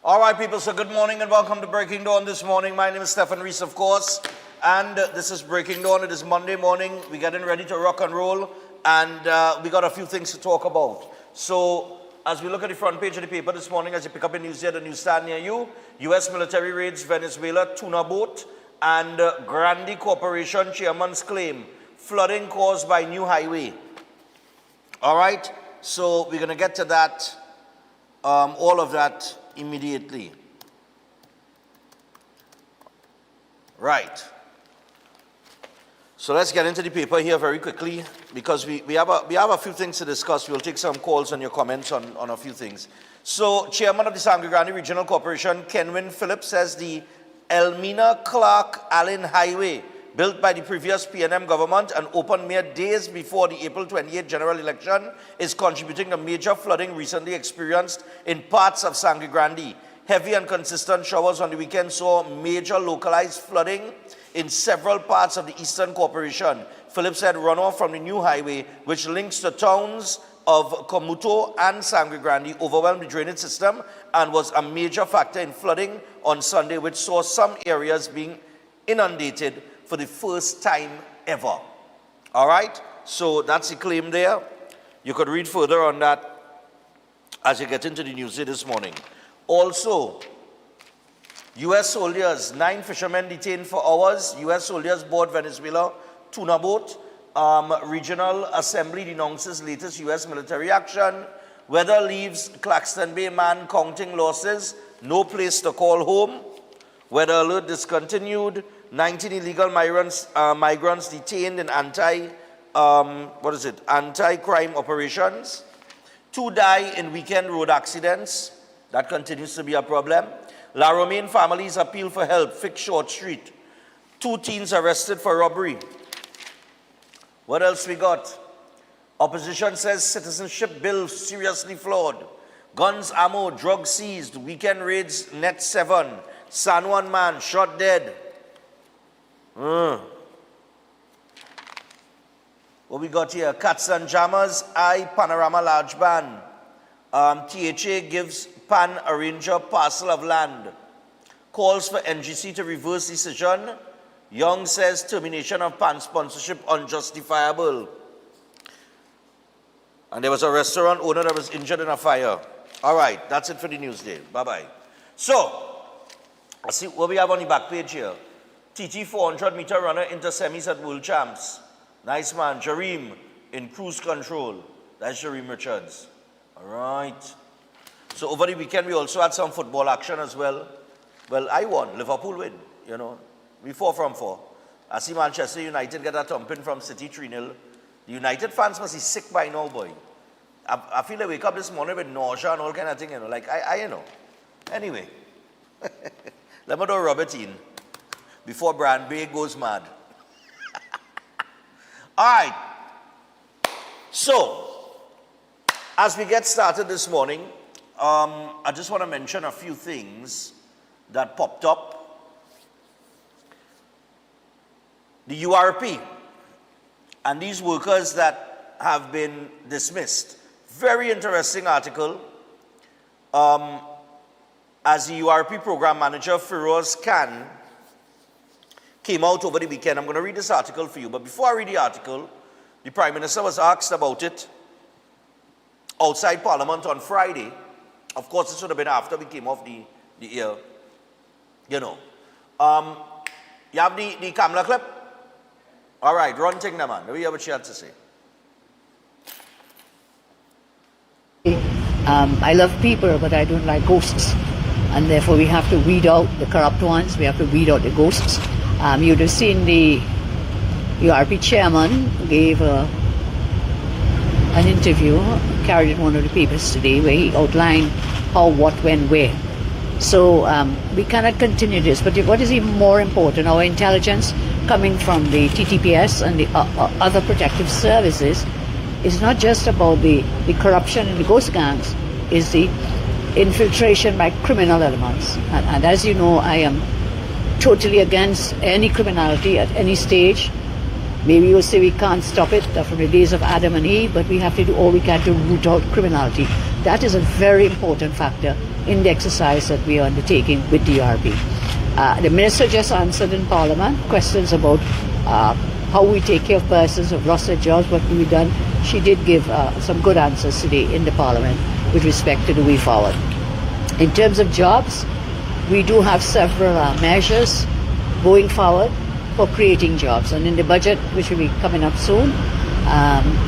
All right, people, so good morning and welcome to Breaking Dawn this morning. My name is Stephen Reese, of course, and this is Breaking Dawn. It is Monday morning. We're getting ready to rock and roll, and we got a few things to talk about. So, as we look at the front page of the paper this morning, as you pick up a news here, the newsstand near you, U.S. military raids Venezuela tuna boat, and Grandi Corporation chairman's claim, flooding caused by new highway. All right, so we're going to get to that, all of that immediately. Right. So let's get into the paper here very quickly because we have a few things to discuss. We'll take some calls on your comments on a few things. So Chairman of the Sangre Grande Regional Corporation, Kenwin Phillips, says the Elmina Clark Allen Highway, built by the previous PNM government and opened mere days before the April 28 general election, is contributing to major flooding recently experienced in parts of Sangre Grande. Heavy and consistent showers on the weekend saw major localized flooding in several parts of the Eastern Corporation. Phillips said runoff from the new highway, which links the towns of Comuto and Sangre Grande, overwhelmed the drainage system and was a major factor in flooding on Sunday, which saw some areas being inundated for the first time ever. All right? So that's the claim there. You could read further on that as you get into the news this morning. Also, U.S. soldiers, 9 fishermen detained for hours. U.S. soldiers board Venezuela tuna boat. Regional Assembly denounces latest U.S. military action. Weather leaves Claxton Bay man counting losses. No place to call home. Weather alert discontinued. 19 illegal migrants detained in anti-crime operations. 2 die in weekend road accidents. That continues to be a problem. La Romaine families appeal for help, fix Short Street. 2 teens arrested for robbery. What else we got? Opposition says citizenship bill seriously flawed. Guns, ammo, drugs seized. Weekend raids net 7. San Juan man shot dead. What we got here? Cats and Jammers, Panorama Large Band. THA gives Pan Arranger parcel of land. Calls for NGC to reverse decision. Young says termination of Pan sponsorship unjustifiable. And there was a restaurant owner that was injured in a fire. All right, that's it for the news day. Bye-bye. So, let's see what we have on the back page here. TT 400-meter runner into semis at World Champs. Nice man. Jareem in cruise control. That's Jareem Richards. All right. So over the weekend, we also had some football action as well. Well, I won. Liverpool win. You know, we 4 from 4. I see Manchester United get a thumping from City 3-0. The United fans must be sick by now, boy. I feel I wake up this morning with nausea and all kind of thing, you know. Like, you know. Anyway. Let me do Robert in before Brand Bay goes mad. All right. So, as we get started this morning, I just want to mention a few things that popped up. The URP and these workers that have been dismissed. Very interesting article. As the URP program manager, Firoz Khan, came out over the weekend. I'm going to read this article for you. But before I read the article, the Prime Minister was asked about it outside Parliament on Friday. Of course, it should have been after we came off the air. You know. You have the Kamala clip? All right, run thing now, man. Let me hear what she had to say. I love people, but I don't like ghosts. And therefore, we have to weed out the corrupt ones. We have to weed out the ghosts. You'd have seen the URP chairman gave an interview, carried in one of the papers today, where he outlined how, what, when, where. So we cannot continue this. But what is even more important, our intelligence coming from the TTPS and the other protective services is not just about the corruption in the ghost gangs, is the infiltration by criminal elements. And as you know, I am totally against any criminality at any stage. Maybe you'll say we can't stop it from the days of Adam and Eve, but we have to do all we can to root out criminality. That is a very important factor in the exercise that we are undertaking with the URP. The Minister just answered in Parliament questions about how we take care of persons who have lost their jobs, what can be done. She did give some good answers today in the Parliament with respect to the way forward. In terms of jobs, we do have several measures going forward for creating jobs. And in the budget, which will be coming up soon,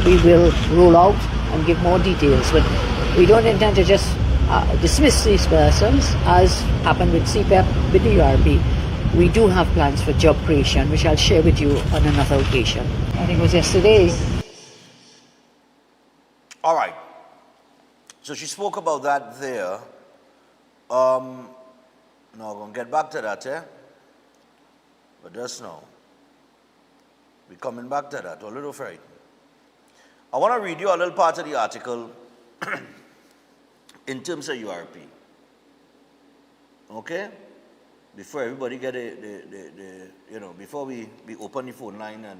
we will roll out and give more details. But we don't intend to just dismiss these persons, as happened with CPEP, with the URP. We do have plans for job creation, which I'll share with you on another occasion. I think it was yesterday. All right. So she spoke about that there. Now I'm going to get back to that, eh? But just now. We're coming back to that, a little frightened. I want to read you a little part of the article in terms of URP. Okay? Before everybody get before we open the phone line and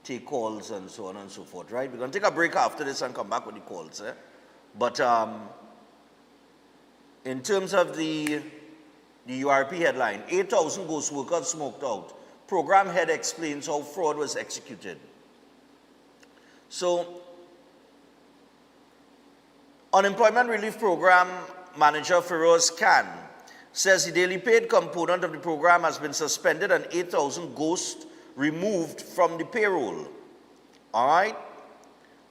take calls and so on and so forth, right? We're going to take a break after this and come back with the calls, eh? But in terms of the URP headline, 8,000 ghost workers smoked out. Program head explains how fraud was executed. So, Unemployment Relief Program Manager Feroz Khan says the daily paid component of the program has been suspended and 8,000 ghosts removed from the payroll. All right?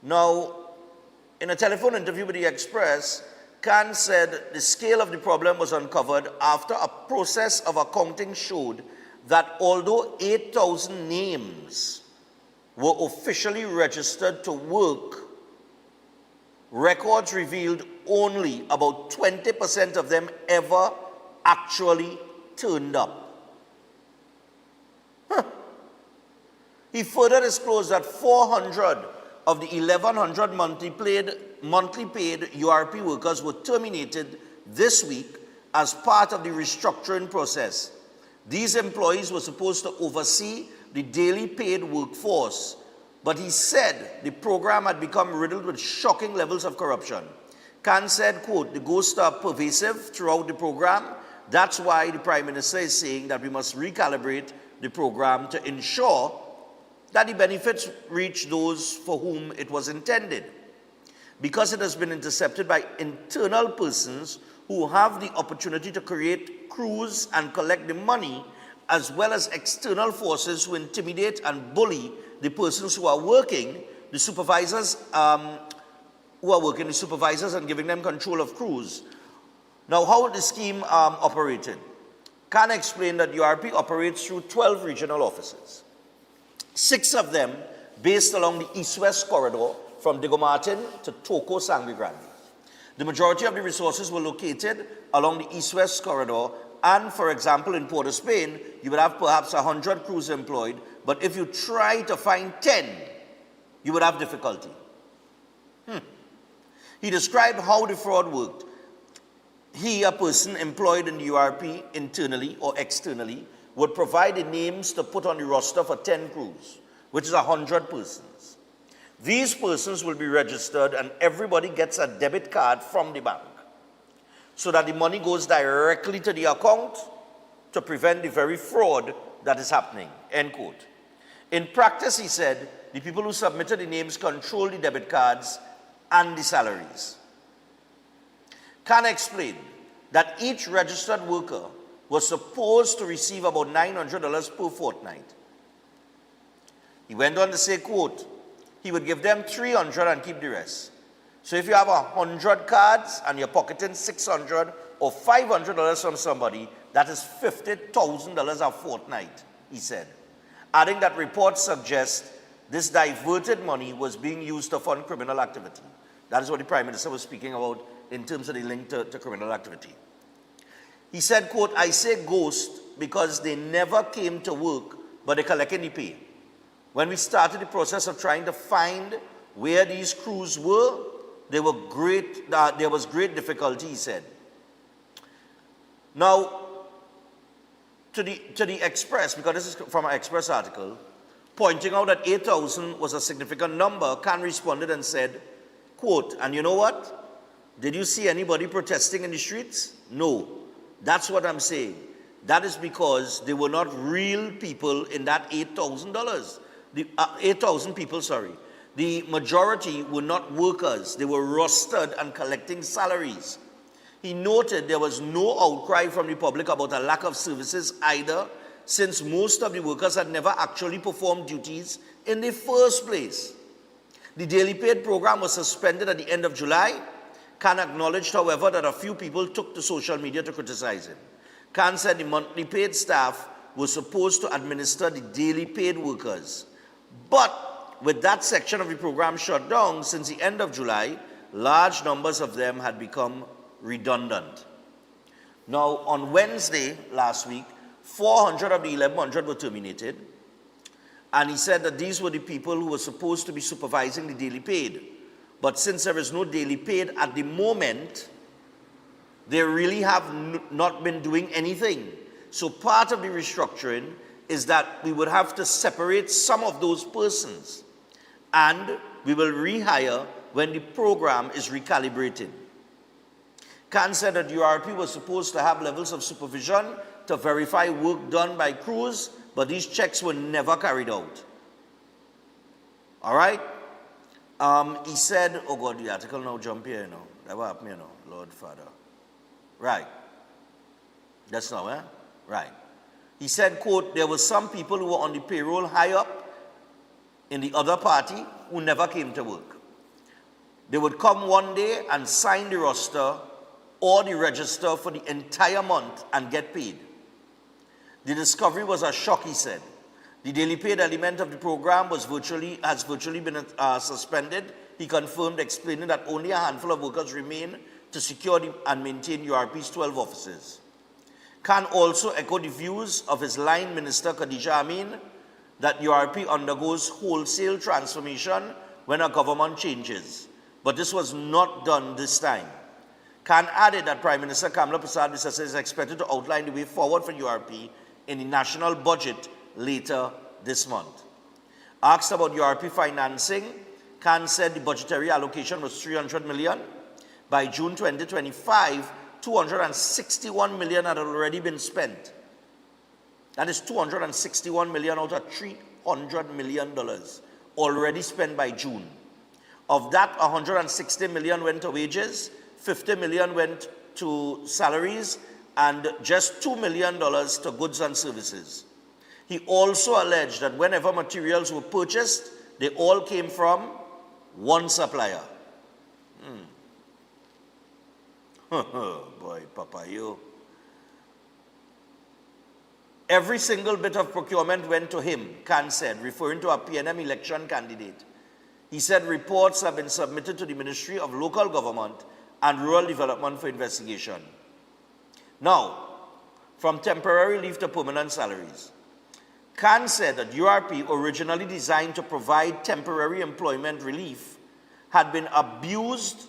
Now, in a telephone interview with the Express, Khan said the scale of the problem was uncovered after a process of accounting showed that although 8,000 names were officially registered to work, records revealed only about 20% of them ever actually turned up. He further disclosed that 400 of the 1,100 monthly paid URP workers were terminated this week as part of the restructuring process. These employees were supposed to oversee the daily paid workforce, but he said the program had become riddled with shocking levels of corruption. Khan said, quote, the ghosts are pervasive throughout the program. That's why the Prime Minister is saying that we must recalibrate the program to ensure that the benefits reach those for whom it was intended. Because it has been intercepted by internal persons who have the opportunity to create crews and collect the money, as well as external forces who intimidate and bully the persons who are working, the supervisors and giving them control of crews. Now, how the scheme operated? Khan explained that URP operates through 12 regional offices. 6 of them based along the east-west corridor from Diego Martin to Toco Sangre Grande. The majority of the resources were located along the east-west corridor, and for example, in Port of Spain, you would have perhaps 100 crews employed, but if you try to find 10, you would have difficulty. He described how the fraud worked. He, a person employed in the URP internally or externally, would provide the names to put on the roster for 10 crews, which is 100 persons. These persons will be registered and everybody gets a debit card from the bank so that the money goes directly to the account to prevent the very fraud that is happening, end quote. In practice, he said, the people who submitted the names control the debit cards and the salaries. Khan explained that each registered worker was supposed to receive about $900 per fortnight. He went on to say, quote, he would give them $300 and keep the rest. So if you have 100 cards and you're pocketing $600 or $500 from somebody, that is $50,000 a fortnight, he said. Adding that reports suggest this diverted money was being used to fund criminal activity. That is what the Prime Minister was speaking about in terms of the link to criminal activity. He said, quote, I say ghost because they never came to work, but they collected the pay. When we started the process of trying to find where these crews were, there was great difficulty, he said. Now, to the Express, because this is from an Express article, pointing out that 8,000 was a significant number, Khan responded and said, quote, and you know what? Did you see anybody protesting in the streets? No. That's what I'm saying. That is because they were not real people in that $8,000. The 8,000 people, sorry. The majority were not workers. They were rostered and collecting salaries. He noted there was no outcry from the public about a lack of services either, since most of the workers had never actually performed duties in the first place. The daily paid program was suspended at the end of July. Khan acknowledged, however, that a few people took to social media to criticize him. Khan said the monthly paid staff was supposed to administer the daily paid workers. But with that section of the program shut down since the end of July, large numbers of them had become redundant. Now, on Wednesday last week, 400 of the 1,100 were terminated. And he said that these were the people who were supposed to be supervising the daily paid. But since there is no daily paid at the moment, they really have not been doing anything. So part of the restructuring is that we would have to separate some of those persons, and we will rehire when the program is recalibrated. Khan said that URP was supposed to have levels of supervision to verify work done by crews, but these checks were never carried out. All right? He said, oh God, the article now jump here, you know. That what happened, you know, Lord Father. Right. That's now, eh? Right. He said, quote, there were some people who were on the payroll high up in the other party who never came to work. They would come one day and sign the roster or the register for the entire month and get paid. The discovery was a shock, he said. The daily paid element of the program has virtually been suspended. He confirmed, explaining that only a handful of workers remain to secure and maintain URP's 12 offices. Khan also echoed the views of his line minister, Khadija Amin, that URP undergoes wholesale transformation when a government changes. But this was not done this time. Khan added that Prime Minister Kamla Prasad Biswas is expected to outline the way forward for URP in the national budget later this month. Asked about URP financing, Khan said the budgetary allocation was 300 million. By June 2025, 261 million had already been spent. That is 261 million out of $300 million already spent by June. Of that, 160 million went to wages, 50 million went to salaries, and just $2 million to goods and services. He also alleged that whenever materials were purchased, they all came from one supplier. Boy, Papa, you. Every single bit of procurement went to him, Khan said, referring to a PNM election candidate. He said reports have been submitted to the Ministry of Local Government and Rural Development for investigation. Now, from temporary leave to permanent salaries. Khan said that URP, originally designed to provide temporary employment relief, had been abused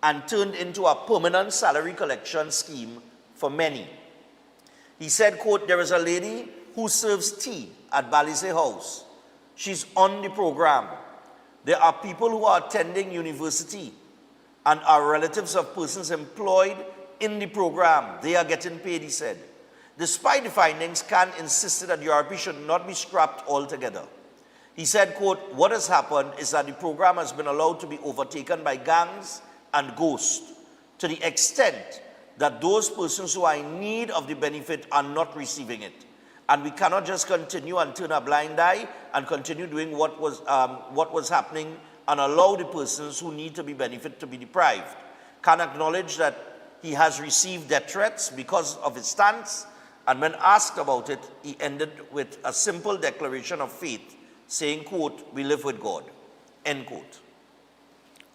and turned into a permanent salary collection scheme for many. He said, quote, there is a lady who serves tea at Balize House. She's on the program. There are people who are attending university and are relatives of persons employed in the program. They are getting paid, he said. Despite the findings, Khan insisted that URP should not be scrapped altogether. He said, quote, what has happened is that the program has been allowed to be overtaken by gangs and ghosts to the extent that those persons who are in need of the benefit are not receiving it. And we cannot just continue and turn a blind eye and continue doing what was happening and allow the persons who need to be benefited to be deprived. Khan acknowledged that he has received death threats because of his stance, and when asked about it, he ended with a simple declaration of faith, saying, quote, we live with God, end quote.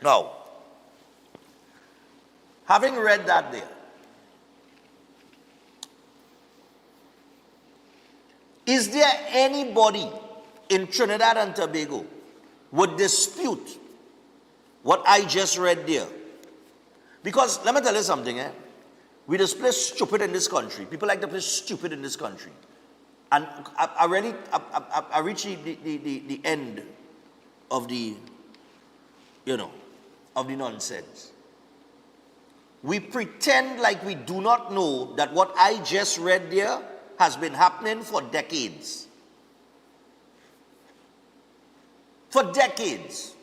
Now, having read that there, is there anybody in Trinidad and Tobago would dispute what I just read there? Because let me tell you something, we just play stupid in this country. People like to play stupid in this country. And I reached the end of the, of the nonsense. we pretend like we do not know that what I just read there has been happening for decades. For decades,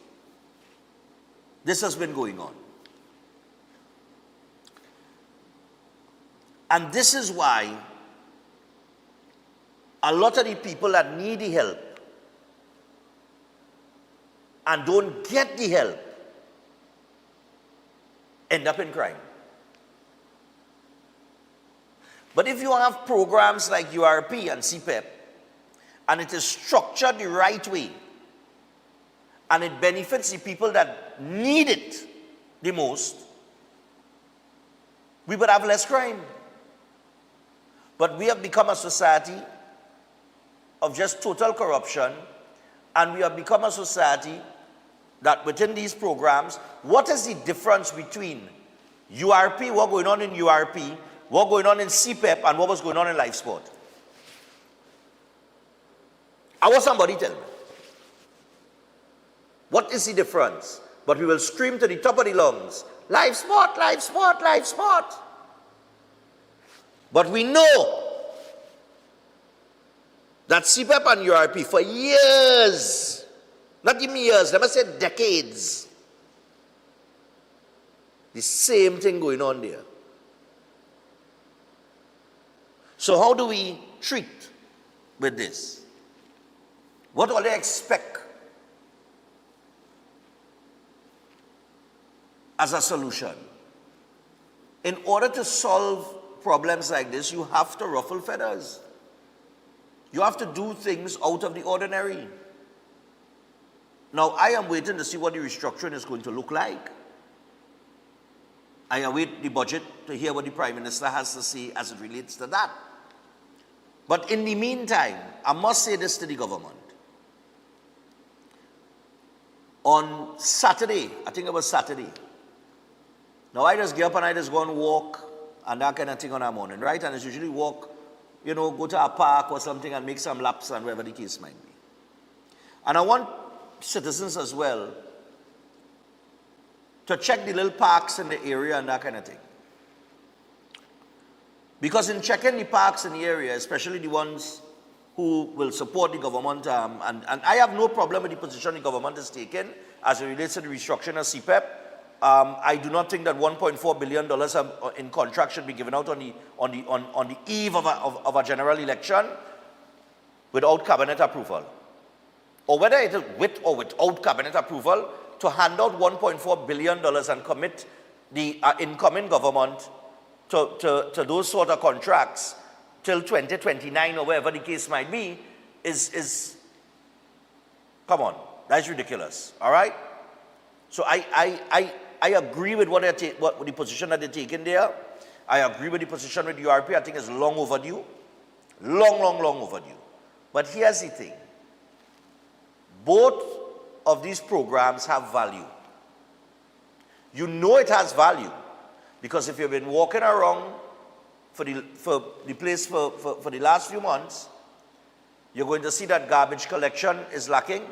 this has been going on. And this is why a lot of the people that need the help and don't get the help end up in crime. But if you have programs like URP and CPEP, and it is structured the right way, and it benefits the people that need it the most, we would have less crime. But we have become a society of just total corruption, and we have become a society that within these programs, what is the difference between URP, what going on in URP, what going on in CPEP, and what was going on in life sport? I want somebody tell me. What is the difference? But we will scream to the top of the lungs, life sport, life sport, life sport. But we know that CPEP and URP for years, not even years, let me say decades, the same thing going on there. So how do we treat with this? What do they expect as a solution? In order to solve problems like this, you have to ruffle feathers. You have to do things out of the ordinary. Now, I am waiting to see what the restructuring is going to look like. I await the budget to hear what the Prime Minister has to say as it relates to that. But in the meantime, I must say this to the government. On Saturday, I think it was Saturday, now I just get up and I just go and walk and that kind of thing on a morning, right? And it's usually walk, you know, go to a park or something and make some laps and wherever the case might be. And I want citizens as well to check the little parks in the area and that kind of thing. Because in checking the parks in the area, especially the ones who will support the government, and I have no problem with the position the government is taking as it relates to the restructuring of CPEP. I do not think that $1.4 billion in contracts should be given out on the eve of a general election without cabinet approval. Or whether it is with or without cabinet approval, to hand out $1.4 billion and commit the incoming government to those sort of contracts till 2029 or wherever the case might be is come on, that's ridiculous, all right? So I agree with what the position that they're taking there. I agree with the position with URP. I think it's long overdue. Long overdue. But here's the thing. Both of these programs have value. You know it has value because if you've been walking around for the place for the last few months, you're going to see that garbage collection is lacking.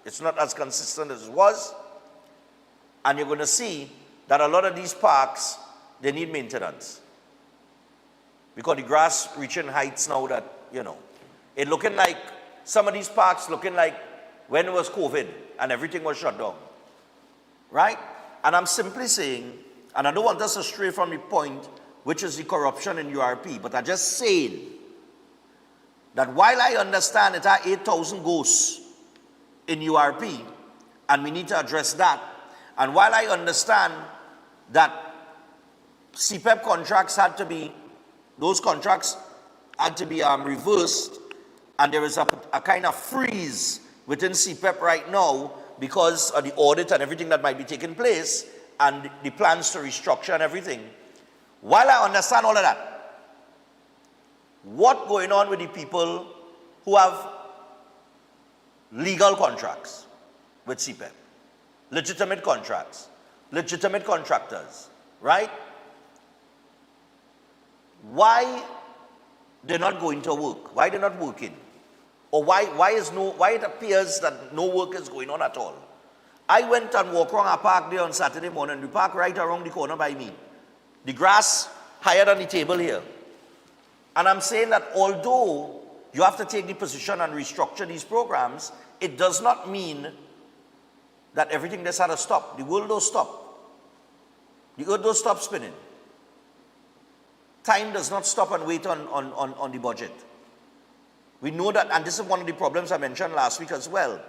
It's not as consistent as it was. And you're going to see that a lot of these parks, they need maintenance. Because the grass reaching heights now that, you know, it looking like, some of these parks looking like when it was COVID and everything was shut down. Right? And I'm simply saying, and I don't want us to stray from the point, which is the corruption in URP, but I'm just saying that while I understand it are 8,000 ghosts in URP, and we need to address that, and while I understand that CPEP contracts had to be, those contracts had to be reversed, and there is a kind of freeze within CPEP right now because of the audit and everything that might be taking place, and the plans to restructure and everything. While I understand all of that, what's going on with the people who have legal contracts with CPEP? Legitimate contracts, legitimate contractors, right? Why they're not going to work? Why they're not working? Or why it appears that no work is going on at all? I went and walked around a park there on Saturday morning, the park right around the corner by me. The grass higher than the table here. And I'm saying that although you have to take the position and restructure these programs, it does not mean that everything just had to stop. The world don't stop. The earth don't stop spinning. Time does not stop and wait on the budget. We know that, and this is one of the problems I mentioned last week as well.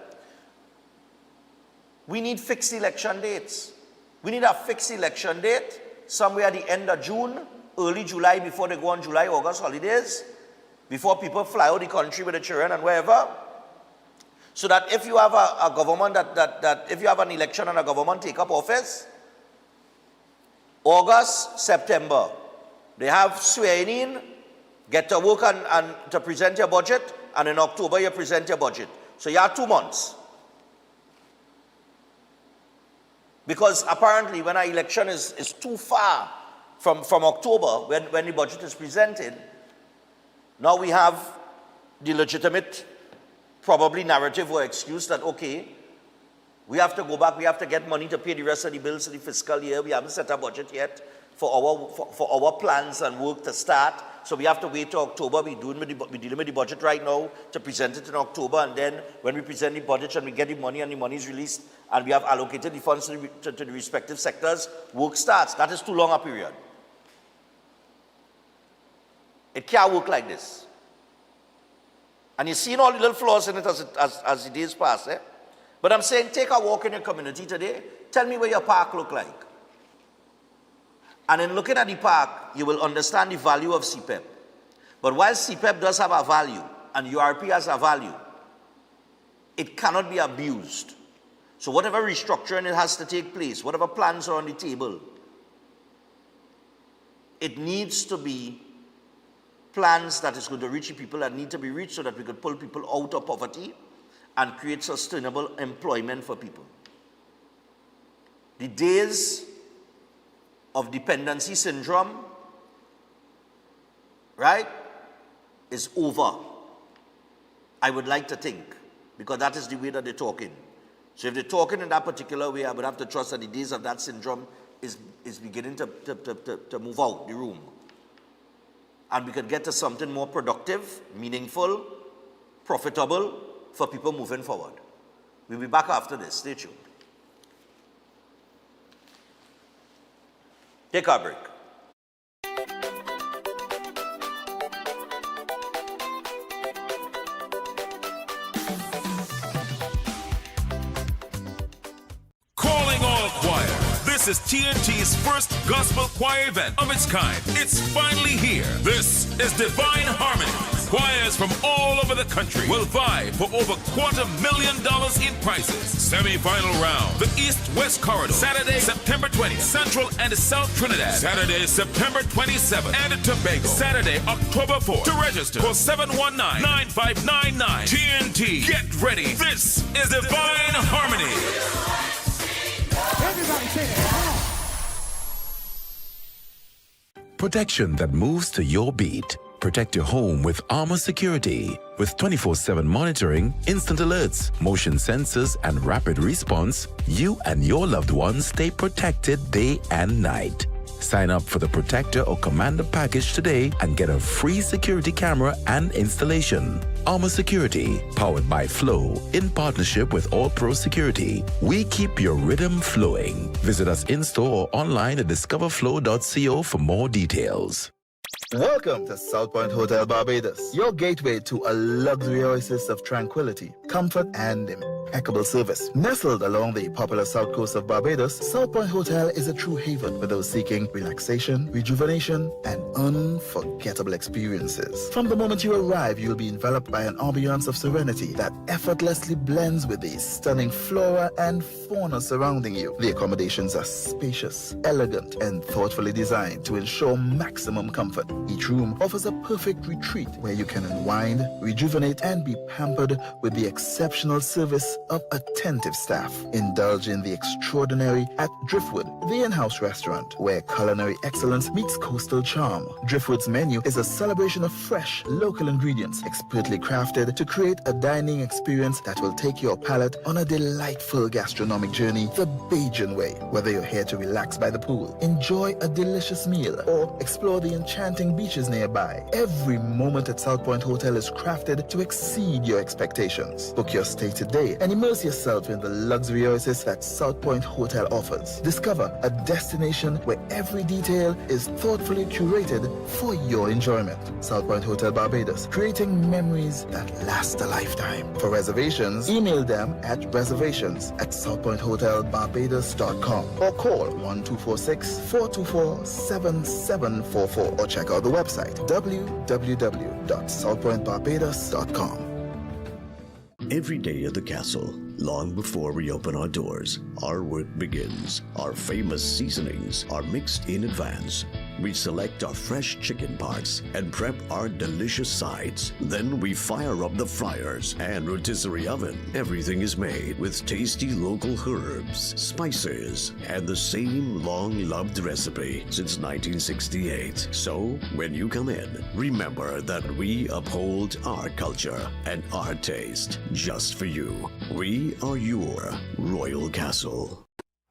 We need fixed election dates. We need a fixed election date somewhere at the end of June, early July, before they go on July, August holidays, before people fly out the country with the children and wherever. So that if you have a government if you have an election and a government take up office, August, September, they have swearing in, get to work and to present your budget, and in October you present your budget. So you have 2 months. Because apparently when an election is too far from October, when the budget is presented, now we have the legitimate, probably narrative or excuse that, okay, we have to go back, we have to get money to pay the rest of the bills of the fiscal year, we haven't set a budget yet for our plans and work to start, so we have to wait till October. We're dealing with the budget right now to present it in October, and then when we present the budget and we get the money and the money is released and we have allocated the funds to the respective sectors, work starts. That is too long a period. It can't work like this. And you've seen all the little flaws in it as the days pass. But I'm saying, take a walk in your community today. Tell me where your park look like. And in looking at the park, you will understand the value of CPEP. But while CPEP does have a value, and URP has a value, it cannot be abused. So whatever restructuring it has to take place, whatever plans are on the table, it needs to be plans that is going to reach the people that need to be reached so that we could pull people out of poverty and create sustainable employment for people. The days of dependency syndrome, right, is over. I would like to think, because that is the way that they're talking. So if they're talking in that particular way, I would have to trust that the days of that syndrome is beginning to move out the room. And we could get to something more productive, meaningful, profitable for people moving forward. We'll be back after this. Stay tuned. Take our break. Calling all choir. This is TNT's first gospel choir event of its kind. It's finally here. This is Divine Harmony. Choirs from all over the country will vie for over $250,000 in prizes. Semi-final round, the East-West Corridor, Saturday, September 20th, Central and South Trinidad, Saturday, September 27th, and Tobago, Saturday, October 4th. To register, call 719-9599. TNT, get ready. This is Divine Harmony. Everybody say that. Protection that moves to your beat. Protect your home with Armor Security. With 24/7 monitoring, instant alerts, motion sensors, and rapid response, you and your loved ones stay protected day and night. Sign up for the Protector or Commander package today and get a free security camera and installation. Armor Security, powered by Flow, in partnership with All Pro Security. We keep your rhythm flowing. Visit us in-store or online at discoverflow.co for more details. Welcome to South Point Hotel Barbados, your gateway to a luxury oasis of tranquility, comfort, and impeccable service. Nestled along the popular south coast of Barbados, South Point Hotel is a true haven for those seeking relaxation, rejuvenation, and unforgettable experiences. From the moment you arrive, you'll be enveloped by an ambiance of serenity that effortlessly blends with the stunning flora and fauna surrounding you. The accommodations are spacious, elegant, and thoughtfully designed to ensure maximum comfort. Each room offers a perfect retreat where you can unwind, rejuvenate, and be pampered with the exceptional service of attentive staff. Indulge in the extraordinary at Driftwood, the in-house restaurant, where culinary excellence meets coastal charm. Driftwood's menu is a celebration of fresh, local ingredients, expertly crafted to create a dining experience that will take your palate on a delightful gastronomic journey the Bajan way. Whether you're here to relax by the pool, enjoy a delicious meal, or explore the enchanting beaches nearby, every moment at South Point Hotel is crafted to exceed your expectations. Book your stay today and immerse yourself in the luxury oasis that South Point Hotel offers. Discover a destination where every detail is thoughtfully curated for your enjoyment. South Point Hotel Barbados, creating memories that last a lifetime. For reservations, email them at reservations@southpointhotelbarbados.com or call 1246-424-7744 or check out the website www.southpointbarbados.com. Every day at the castle, long before we open our doors, our work begins. Our famous seasonings are mixed in advance. We select our fresh chicken parts and prep our delicious sides. Then we fire up the fryers and rotisserie oven. Everything is made with tasty local herbs, spices, and the same long-loved recipe since 1968. So, when you come in, remember that we uphold our culture and our taste just for you. We are your Royal Castle.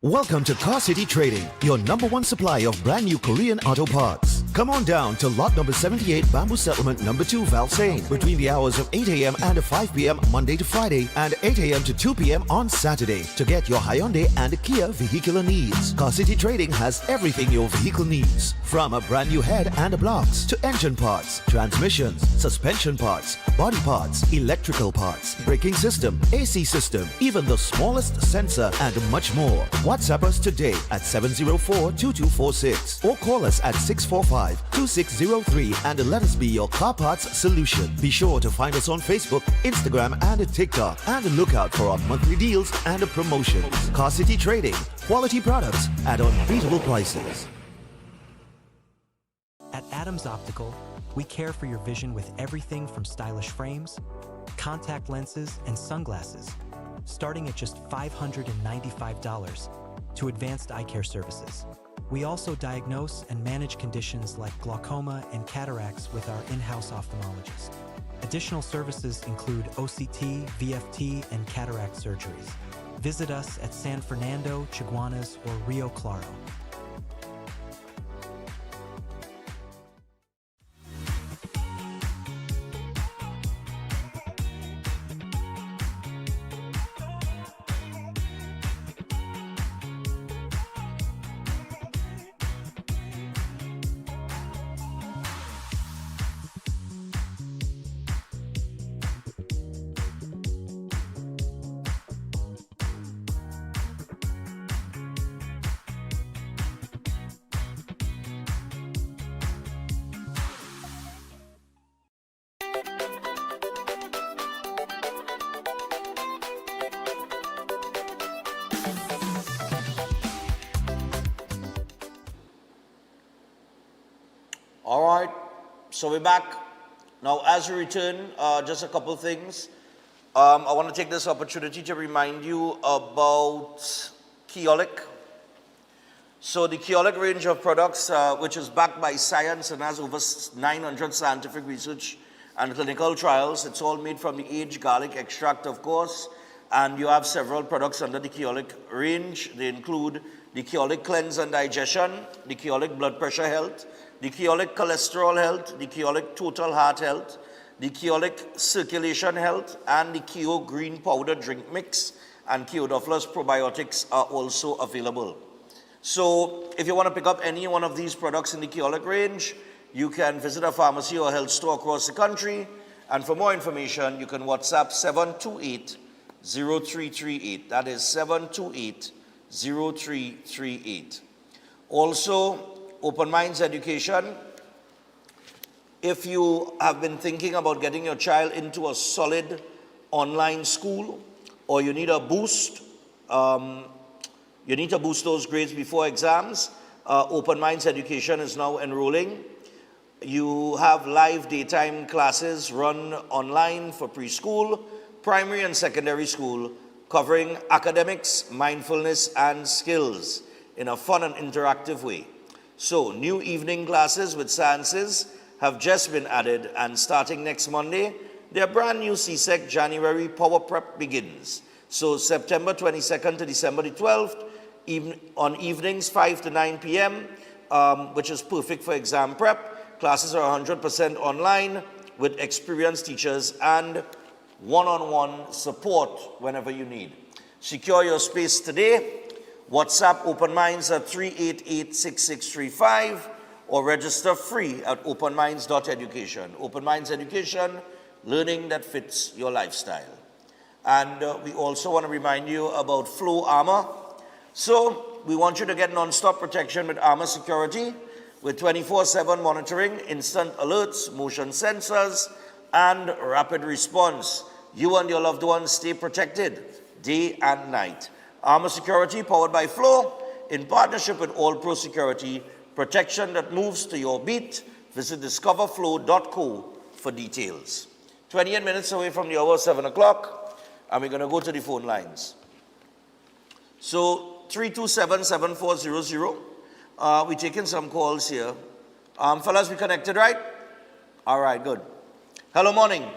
Welcome to Car City Trading, your #1 supplier of brand new Korean auto parts. Come on down to lot number 78, Bamboo Settlement number 2, Valsane, between the hours of 8 a.m. and 5 p.m. Monday to Friday and 8 a.m. to 2 p.m. on Saturday to get your Hyundai and Kia vehicular needs. Car City Trading has everything your vehicle needs, from a brand new head and blocks to engine parts, transmissions, suspension parts, body parts, electrical parts, braking system, AC system, even the smallest sensor, and much more. WhatsApp us today at 704-2246 or call us at 645-2603 and let us be your car parts solution. Be sure to find us on Facebook, Instagram, and TikTok, and look out for our monthly deals and promotions. Car City Trading, quality products at unbeatable prices. At Adams Optical, we care for your vision with everything from stylish frames, contact lenses, and sunglasses, starting at just $595, to advanced eye care services. We also diagnose and manage conditions like glaucoma and cataracts with our in-house ophthalmologist. Additional services include OCT, VFT, and cataract surgeries. Visit us at San Fernando, Chaguanas, or Rio Claro. All right, so we're back. Now, as we return, just a couple things. I want to take this opportunity to remind you about Keolic. So the Keolic range of products, which is backed by science and has over 900 scientific research and clinical trials. It's all made from the aged garlic extract, of course. And you have several products under the Keolic range. They include the Keolic Cleanse and Digestion, the Keolic Blood Pressure Health, the Keolic Cholesterol Health, the Keolic Total Heart Health, the Keolic Circulation Health, and the Keo Green Powder Drink Mix and Keodophilus Probiotics are also available. So if you want to pick up any one of these products in the Keolic range, you can visit a pharmacy or health store across the country. And for more information, you can WhatsApp 728-0338. That is 728-0338. Also, Open Minds Education. If you have been thinking about getting your child into a solid online school, or you need a boost, you need to boost those grades before exams, Open Minds Education is now enrolling. You have live daytime classes run online for preschool, primary and secondary school, covering academics, mindfulness, and skills in a fun and interactive way. So, new evening classes with sciences have just been added, and starting next Monday, their brand new CSEC January Power Prep begins. So, September 22nd to December the 12th, on evenings 5 to 9 p.m., which is perfect for exam prep. Classes are 100% online with experienced teachers and one-on-one support whenever you need. Secure your space today. WhatsApp Open Minds at 388-6635 or register free at openminds.education. Open Minds Education, learning that fits your lifestyle. And we also want to remind you about Flow Armor. So we want you to get non-stop protection with Armor Security, with 24/7 monitoring, instant alerts, motion sensors, and rapid response. You and your loved ones stay protected day and night. Armor Security, powered by Flow, in partnership with All Pro Security, protection that moves to your beat. Visit discoverflow.co for details. 28 minutes away from the hour, 7 o'clock, and we're going to go to the phone lines. So 327-7400. We're taking some calls here. Fellas, we connected, right? All right, good. Hello, morning.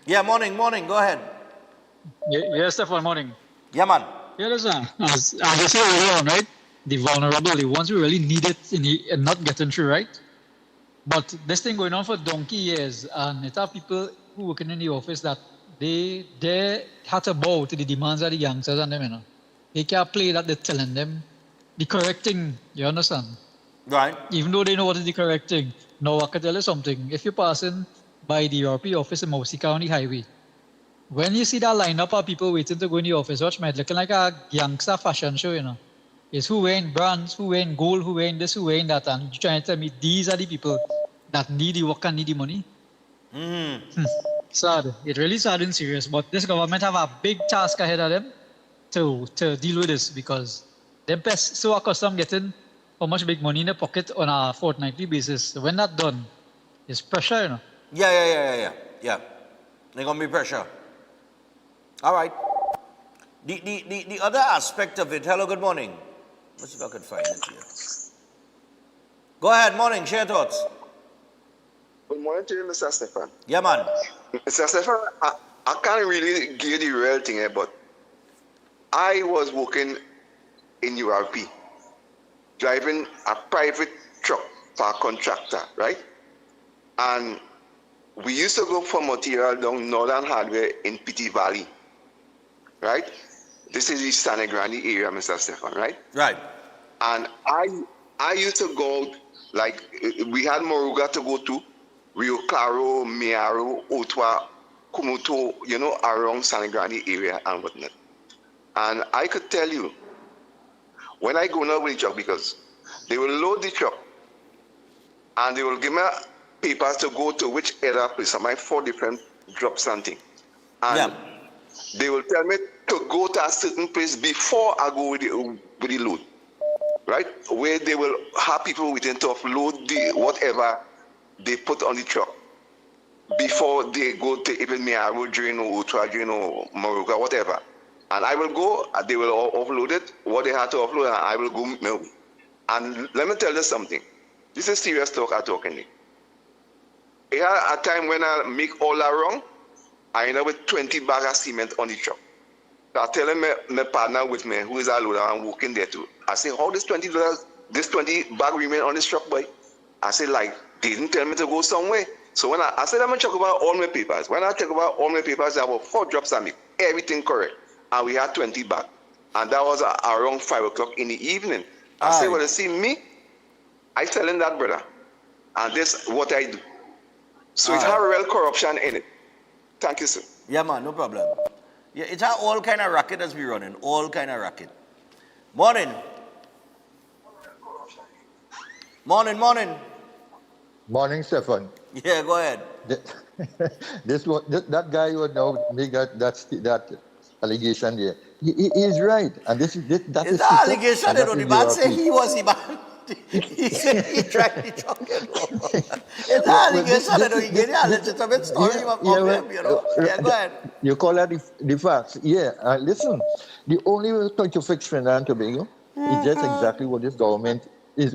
Yeah, morning. Go ahead. Yeah, Stefan, morning. Yeah, man. Yeah, listen, as I said earlier on, right? The vulnerable, the ones who really need it and not getting through, right? But this thing going on for donkey years, and it are people who working in the office that they had to bow to the demands of the youngsters and them, you know. They can't play that they're telling them the correct thing, you understand? Right. Even though they know what is the correct thing. Now, I can tell you something. If you're passing by the URP office in Mousy County Highway, when you see that lineup of people waiting to go in the office, watch me, looking like a gangster fashion show, you know. It's who wearing brands, who wearing gold, who wearing this, who wearing that, and you're trying to tell me these are the people that need the work and need the money. Sad. It really sad and serious. But this government have a big task ahead of them to deal with this, because they're so accustomed getting how much big money in their pocket on a fortnightly basis. So when that's done, it's pressure, you know. Yeah. There's going to be pressure. All right. The other aspect of it, hello, good morning. Let's see if I can find it here. Go ahead, morning, share thoughts. Good morning to you, Mr. Stefan. Yeah, man. Mr. Stefan, I can't really give you the real thing here, but I was working in URP, driving a private truck for a contractor, right? And we used to go for material down Northern Hardware in Pity Valley, right? This is the San Grande area, Mr. Stefan, right? Right. And I used to go, like, we had Moruga to go to, Rio Claro, Miaro, Otwa, Kumuto, you know, around San Grande area and whatnot. And I could tell you, when I go now with the truck, because they will load the truck and they will give me papers to go to which area place, my 4 different drops and things. And they will tell me to go to a certain place before I go with the load, right? Where they will have people waiting to offload the whatever they put on the truck before they go to even Miaro, Utwa, Moruga, whatever. And I will go, they will offload it, what they had to offload, and I will go. And let me tell you something. This is serious talk I'm talking. There are a time when I make all that wrong, I end up with 20 bags of cement on the truck. So I tell him my partner with me, who is a loader and working there too. I say, how this 20 bag remain on this truck, boy? I say, like, they didn't tell me to go somewhere. So when I said, I'm going to check about all my papers. When I check about all my papers, there were 4 drops I make, everything correct. And we had 20 bags. And that was around 5 o'clock in the evening. I said, well, you see me, I telling that brother, and this is what I do. So it has real corruption in it. Thank you, sir. Yeah, man, no problem. Yeah, it's all kind of racket as we running, all kind of racket. Morning. Morning, Stefan. Yeah, go ahead. That guy would know me that allegation there. He is right, and that It's is not CPEP, allegation, and you that know. The is man say URP. he was the man. He said he tried to chuck it. It's not Well, allegation, you know. He gave you a legitimate story yeah, of him, you know. Yeah, go ahead. you call that the facts. Yeah, listen, the only way to fix Trinidad and Tobago is just exactly what this government is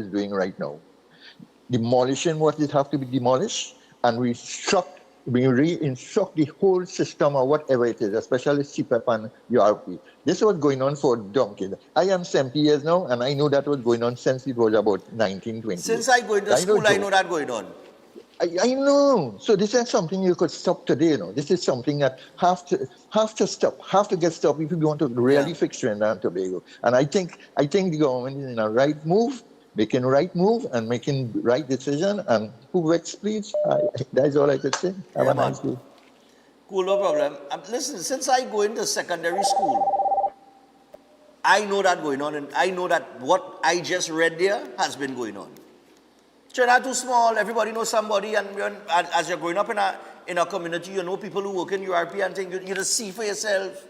doing right now. Demolishing what it have to be demolished and reinstruct the whole system or whatever it is, especially CPEP and URP. This was going on for donkeys. I am 70 years now, and I know that was going on since it was about 1928. Since I go into I know, school, I Joe. know that going on. I know. So this is something you could stop today. This is something that have to stop, have to get stopped if you want to really fix Trinidad and Tobago. And I think the government is in a right move, making right move and making right decision. And who Rex, please? That's all I could say. Have Yeah, a man. nice day. Cool, no problem. Listen, since I go into secondary school, I know that going on, and I know that what I just read there has been going on. Trinidad too small. Everybody knows somebody, and as you're growing up in a community, you know people who work in URP and things. You just see for yourself.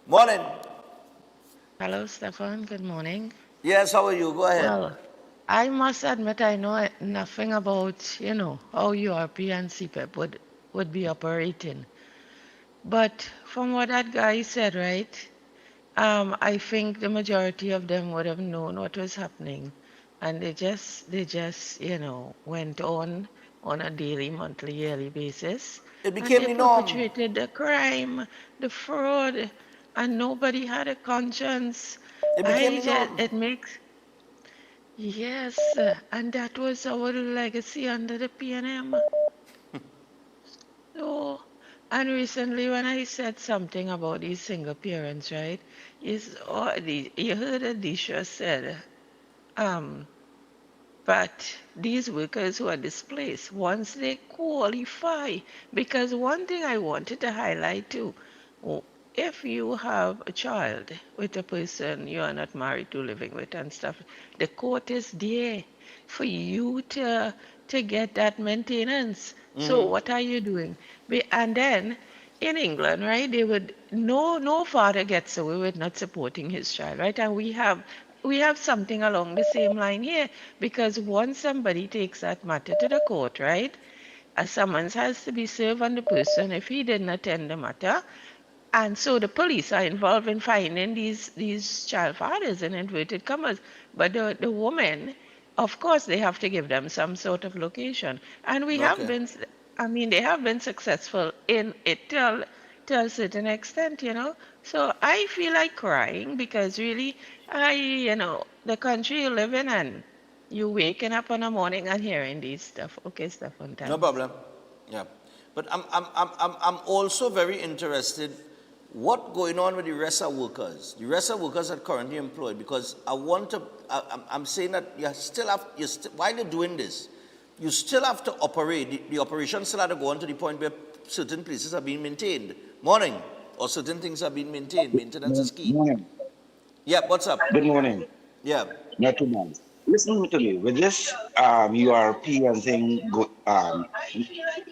Morning. Hello, Stefan. Good morning. Yes, how are you? Go ahead. Well, I must admit I know nothing about, how URP and CPEP would be operating. But from what that guy said, right, I think the majority of them would have known what was happening. And they just, went on a daily, monthly, yearly basis. It And became they the norm. perpetrated the crime, the fraud, and nobody had a conscience. It became the norm. It makes, yes, and that was our legacy under the PNM. So, and recently when I said something about these single parents, right, you heard Adisha said, but these workers who are displaced, once they qualify, because one thing I wanted to highlight too, if you have a child with a person you are not married to, living with and stuff, the court is there for you to get that maintenance. So what are you doing? And then in England, right, they would no father gets away with not supporting his child, right? And we have something along the same line here, because once somebody takes that matter to the court, right, a summons has to be served on the person if he didn't attend the matter. And so the police are involved in finding these child fathers in inverted commas. But the woman, of course, they have to give them some sort of location. And they have been successful in it to a certain extent, So I feel like crying because really, the country you live in, and you waking up in the morning and hearing these stuff. Okay, Stefan, thanks. No problem. Yeah, but I'm also very interested what going on with the rest of workers. The rest of workers are currently employed, because I'm saying that while you're doing this, you still have to operate. The operation still have to go on to the point where certain places are being maintained. Morning. Or certain things are being maintained. Maintenance is key. Morning. Yeah, what's up? Good morning. Yeah. Not too bad. Listen to me. With this URP and thing,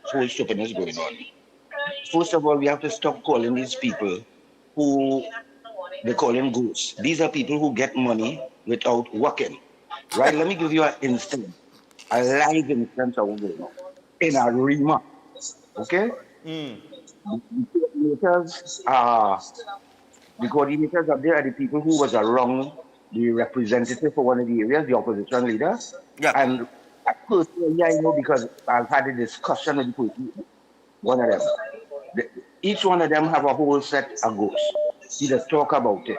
whole stupidness going on. First of all, we have to stop calling these people who they call them ghosts. These are people who get money without working. Right? Let me give you an instance. A live instance of what's going on. In a REMA. Okay? The coordinators up there are the people who was around the representative for one of the areas, the opposition leader. Yeah. And personally, I know because I've had a discussion with the person, one of them. Each one of them have a whole set of goals. He just talk about it,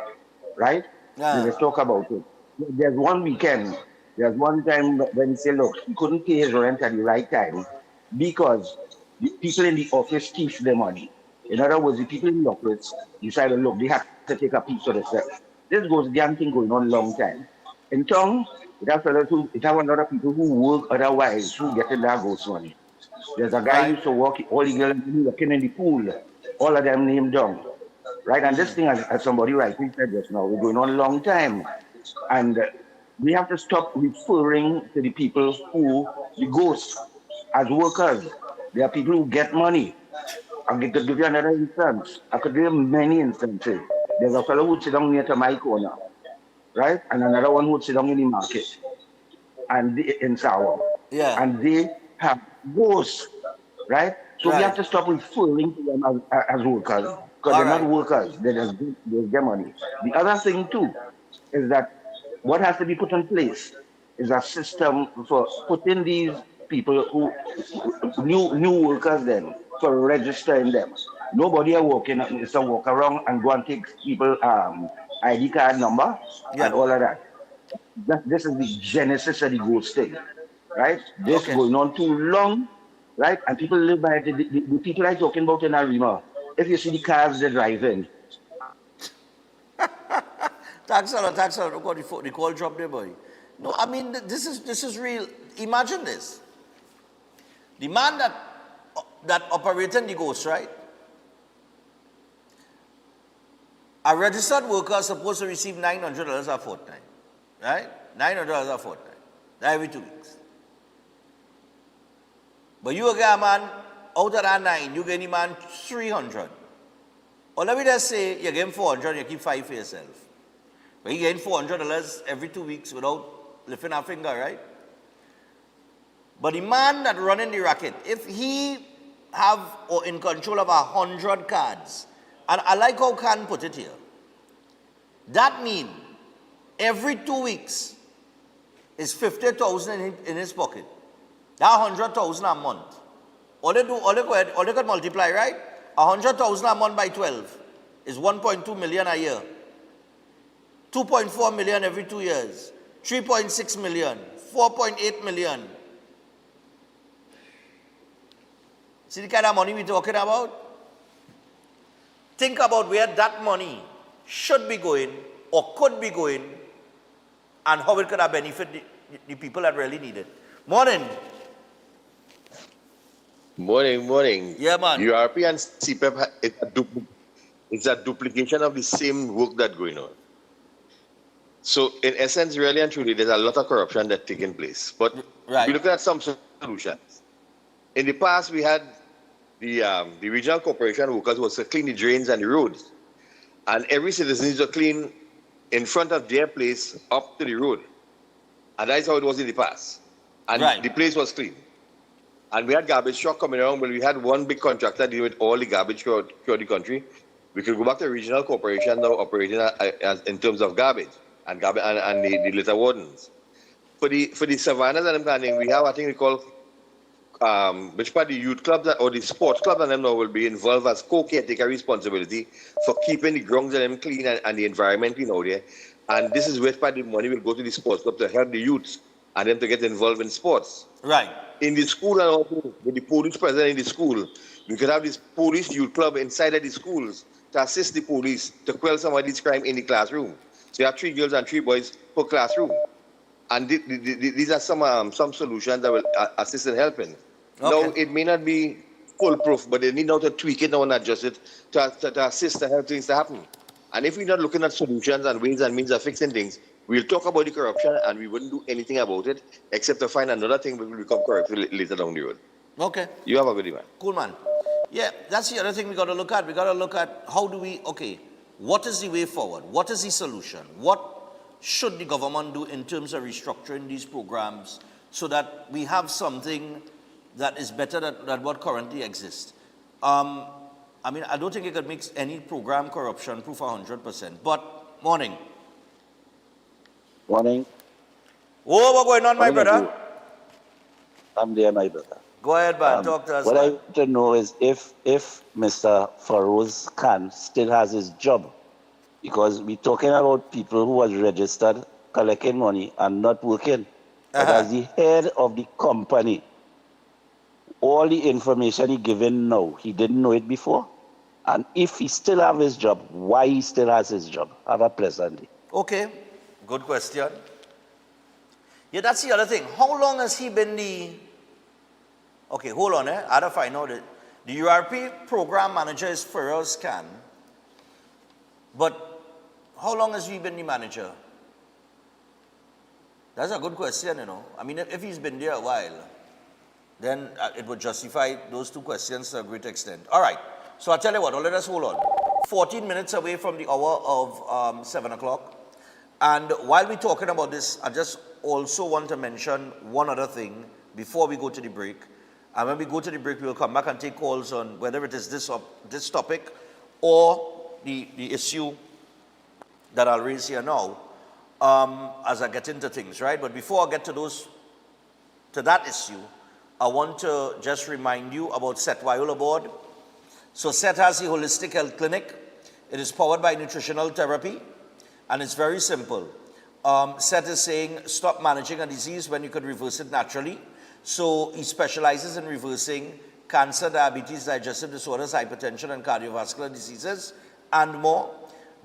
right? Yeah. They just talk about it. There's one weekend, there's one time when he said, look, he couldn't pay his rent at the right time because the people in the office teach the money. In other words, the people in the office decided, look, they have to take a piece of the set. This goes damn thing going on a long time. In town, it have a lot of people who work otherwise who get that ghost money. There's a guy who used to work, all the girls working in the pool, all of them named down. Right? And this thing, as somebody rightly said just now, we're going on a long time. And we have to stop referring to the people who, the ghosts, as workers. There are people who get money. I could give you another instance. I could give you many instances. There's a fellow who sit down near to my corner, right? And another one who sit down in the market and in Sawa. Yeah. And they have ghosts, right? So we have Right. to stop referring to them as workers because All they're not right. workers. They get money. The other thing too is that what has to be put in place is a system for putting these people who new workers then for registering them. Nobody are walking is a walk around and go and take people ID card number and Yeah. all of that. This is the genesis of the ghost thing, right? This Okay. going on too long, right? And people live by it. The people I'm talking about in Arima, if you see the cars they're driving, Thanks a lot. Look what the call drop there, boy. No, I mean, this is real. Imagine this. The man that operated the ghost, right? A registered worker is supposed to receive $900 a fortnight, right? $900 a fortnight, every 2 weeks. But you get a man, out of that 9, you get a man 300. Or let me just say, you give him 400, you keep 5 for yourself. But you get $400 every 2 weeks without lifting a finger, right? But the man that running the racket, if he have or in control of 100 cards, and I like how Khan put it here, that means every 2 weeks is 50,000 in his pocket. That's 100,000 a month. All they could multiply, right? 100,000 a month by 12 is 1.2 million a year. 2.4 million every 2 years. 3.6 million. 4.8 million. See the kind of money we're talking about? Think about where that money should be going or could be going and how it could have benefited the people that really need it. Morning. Morning. Yeah, man. URP and CPEP, it's a duplication of the same work that's going on. So, in essence, really and truly, there's a lot of corruption that's taking place. But we look at some solutions. In the past, we had the regional corporation workers was to clean the drains and the roads. And every citizen needs to clean in front of their place up to the road. And that's how it was in the past. And the place was clean. And we had garbage truck coming around, but we had one big contractor dealing with all the garbage throughout the country. We could go back to the regional corporation now operating in terms of garbage and the litter wardens. For the savannas and them planning, we have, I think we call which part the youth clubs or the sports clubs and them now will be involved as co-caretaker responsibility for keeping the grounds and them clean and the environment clean out there. And this is where part of the money will go to the sports club to help the youths and them to get involved in sports. Right. In the school and also with the police present in the school, we could have this police youth club inside of the schools to assist the police to quell some of these crime in the classroom. So you have 3 girls and 3 boys per classroom. And these are some solutions that will assist in helping. Okay. Now, it may not be foolproof, but they need now to tweak it now and adjust it to assist to help things to happen. And if we're not looking at solutions and ways and means of fixing things, we'll talk about the corruption and we wouldn't do anything about it except to find another thing that will become corrupt later down the road. Okay. You have a good man. Cool, man. Yeah, that's the other thing we got to look at. We got to look at how do we, what is the way forward? What is the solution? What should the government do in terms of restructuring these programs so that we have something that is better than what currently exists? I mean, I don't think it could make any program corruption proof 100%. But, morning. Morning. Oh, what's going on, my brother? I'm there, my brother. Go ahead, man. Talk to us. What I want to know is if Mr. Farouz Khan still has his job, because we're talking about people who was registered, collecting money and not working. But as the head of the company, all the information he given now, he didn't know it before. And if he still have his job, why he still has his job? Have a pleasant day. Okay, good question. Yeah, that's the other thing. How long has he been the... Okay, hold on, I had to find out that the URP program manager is Feroz Khan. But how long has he been the manager? That's a good question, you know. I mean, if he's been there a while, then it would justify those two questions to a great extent. All right. So I tell you what, let us hold on. 14 minutes away from the hour of 7 o'clock. And while we're talking about this, I just also want to mention one other thing before we go to the break. And when we go to the break, we'll come back and take calls on whether it is this topic or the issue that I'll raise here now as I get into things, right? But before I get to that issue, I want to just remind you about SET Viola Board. So SET has a holistic health clinic. It is powered by nutritional therapy, and it's very simple. SET is saying stop managing a disease when you could reverse it naturally. So he specializes in reversing cancer, diabetes, digestive disorders, hypertension, and cardiovascular diseases, and more.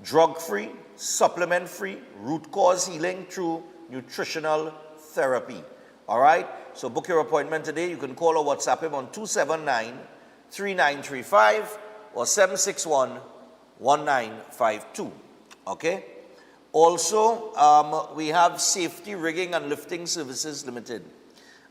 Drug-free, supplement-free, root cause healing through nutritional therapy. All right? So book your appointment today. You can call or WhatsApp him on 279-3935 or 761-1952. Okay? Also, we have Safety Rigging and Lifting Services Limited.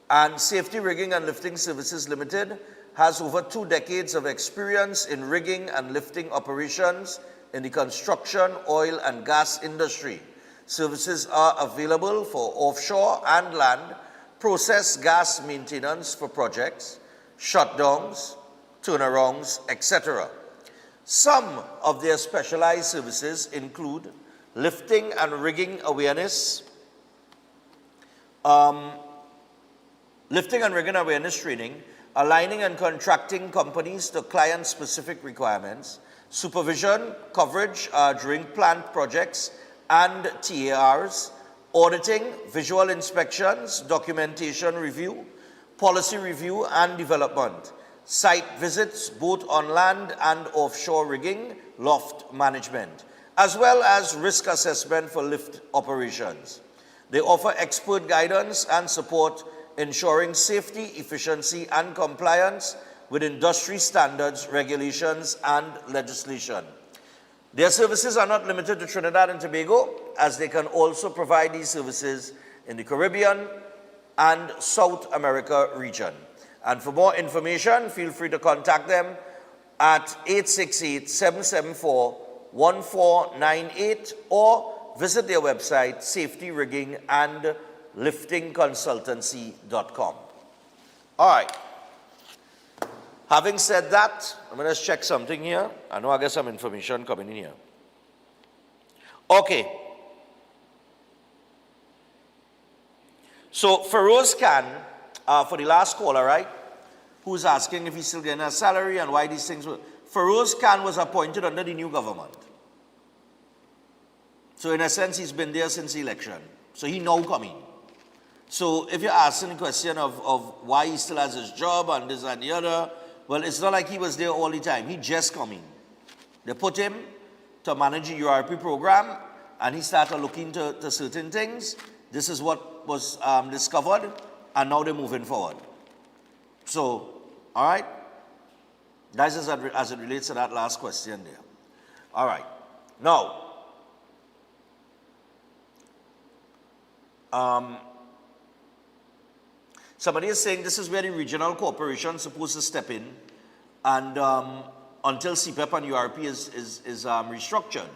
And Safety Rigging and Lifting Services Limited has over 2 decades of experience in rigging and lifting operations in the construction, oil, and gas industry. Services are available for offshore and land, process gas maintenance for projects, shutdowns, turnarounds, etc. Some of their specialized services include lifting and rigging awareness, training, aligning and contracting companies to client-specific requirements, supervision, coverage during plant projects and TARs, auditing, visual inspections, documentation review, policy review and development, site visits both on land and offshore rigging, loft management, as well as risk assessment for lift operations. They offer expert guidance and support ensuring safety, efficiency, and compliance with industry standards, regulations, and legislation. Their services are not limited to Trinidad and Tobago, as they can also provide these services in the Caribbean and South America region. And for more information, feel free to contact them at 868-774-1498 or visit their website, safetyriggingandliftingconsultancy.com. All right. Having said that, I'm going to check something here. I know I get some information coming in here. Okay. So Feroz Khan, for the last caller, right, who's asking if he's still getting a salary and why these things were. Feroz Khan was appointed under the new government. So in a sense, he's been there since the election. So he now coming. So if you're asking the question of why he still has his job and this and the other, well, it's not like he was there all the time. He just coming. They put him to manage the URP program, and he started looking to certain things. This is what was discovered, and now they're moving forward. So, all right? That's as it relates to that last question there. All right. Now, somebody is saying this is where the regional corporation is supposed to step in, and until CPEP and URP is restructured.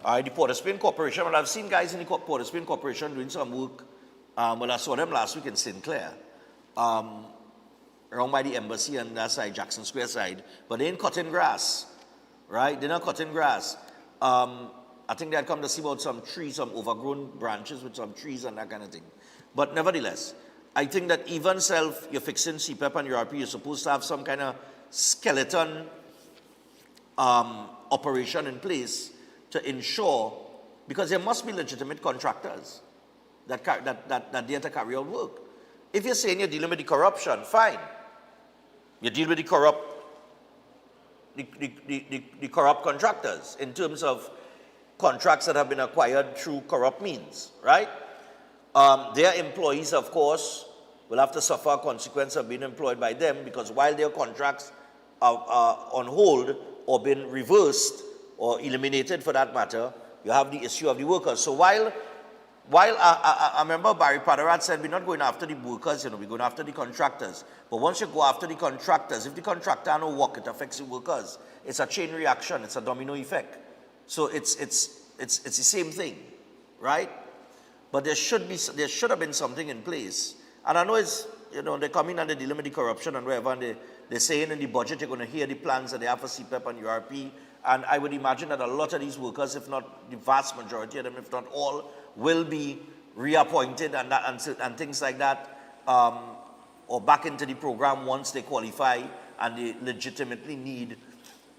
The Port of Spain Corporation, well, I've seen guys in the Port of Spain Corporation doing some work. Well, I saw them last week in Sinclair, around by the embassy and that side, Jackson Square side, but they ain't cutting grass, right? They're not cutting grass. I think they had come to see about some trees, some overgrown branches with some trees and that kind of thing. But nevertheless, I think that even self, you're fixing CPEP and URP, you're supposed to have some kind of skeleton operation in place to ensure, because there must be legitimate contractors that dare to carry out work. If you're saying you're dealing with the corruption, fine. You deal with the corrupt contractors in terms of contracts that have been acquired through corrupt means, right? Their employees, of course, will have to suffer a consequence of being employed by them, because while their contracts are on hold or been reversed or eliminated for that matter, you have the issue of the workers. So while while I remember Barry Padarat said we're not going after the workers, we're going after the contractors. But once you go after the contractors, if the contractor no work, it affects the workers. It's a chain reaction. It's a domino effect. So it's the same thing, right? But there should have been something in place. And I know it's, they come in and they deal with the corruption and whatever, and they're saying in the budget you're going to hear the plans that they have for CPEP and URP. And I would imagine that a lot of these workers, if not the vast majority of them, if not all, will be reappointed and things like that, or back into the program once they qualify and they legitimately need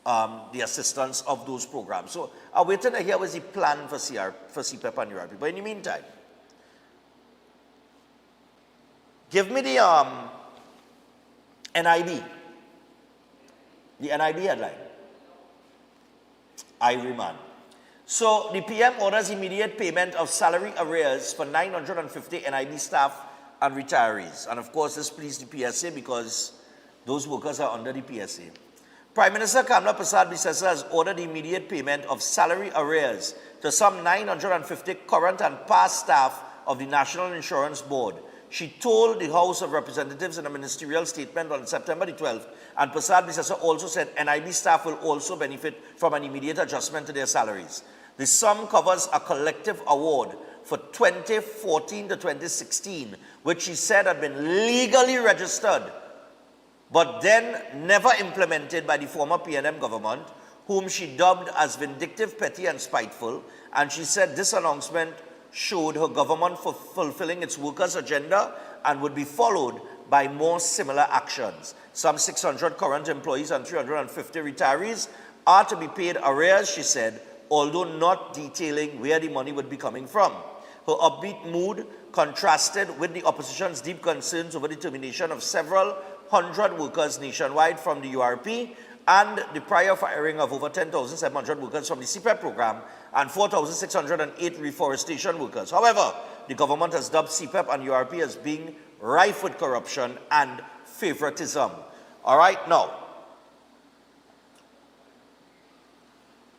the assistance of those programs. So I'm waiting to hear what's the plan for CPEP and URP. But in the meantime, give me the NIB. The NIB headline. Ivoryman. So the PM orders immediate payment of salary arrears for 950 NIB staff and retirees. And of course, this pleased the PSA because those workers are under the PSA. Prime Minister Kamla Persad-Bissessar has ordered immediate payment of salary arrears to some 950 current and past staff of the National Insurance Board. She told the House of Representatives in a ministerial statement on September the 12th, and Persad-Bissessar also said NIB staff will also benefit from an immediate adjustment to their salaries. The sum covers a collective award for 2014 to 2016, which she said had been legally registered, but then never implemented by the former PNM government, whom she dubbed as vindictive, petty, and spiteful. And she said this announcement showed her government fulfilling its workers' agenda and would be followed by more similar actions. Some 600 current employees and 350 retirees are to be paid arrears, she said, although not detailing where the money would be coming from. Her upbeat mood contrasted with the opposition's deep concerns over the termination of several hundred workers nationwide from the URP and the prior firing of over 10,700 workers from the CPEP program and 4,608 reforestation workers. However, the government has dubbed CPEP and URP as being rife with corruption and favoritism. All right, now,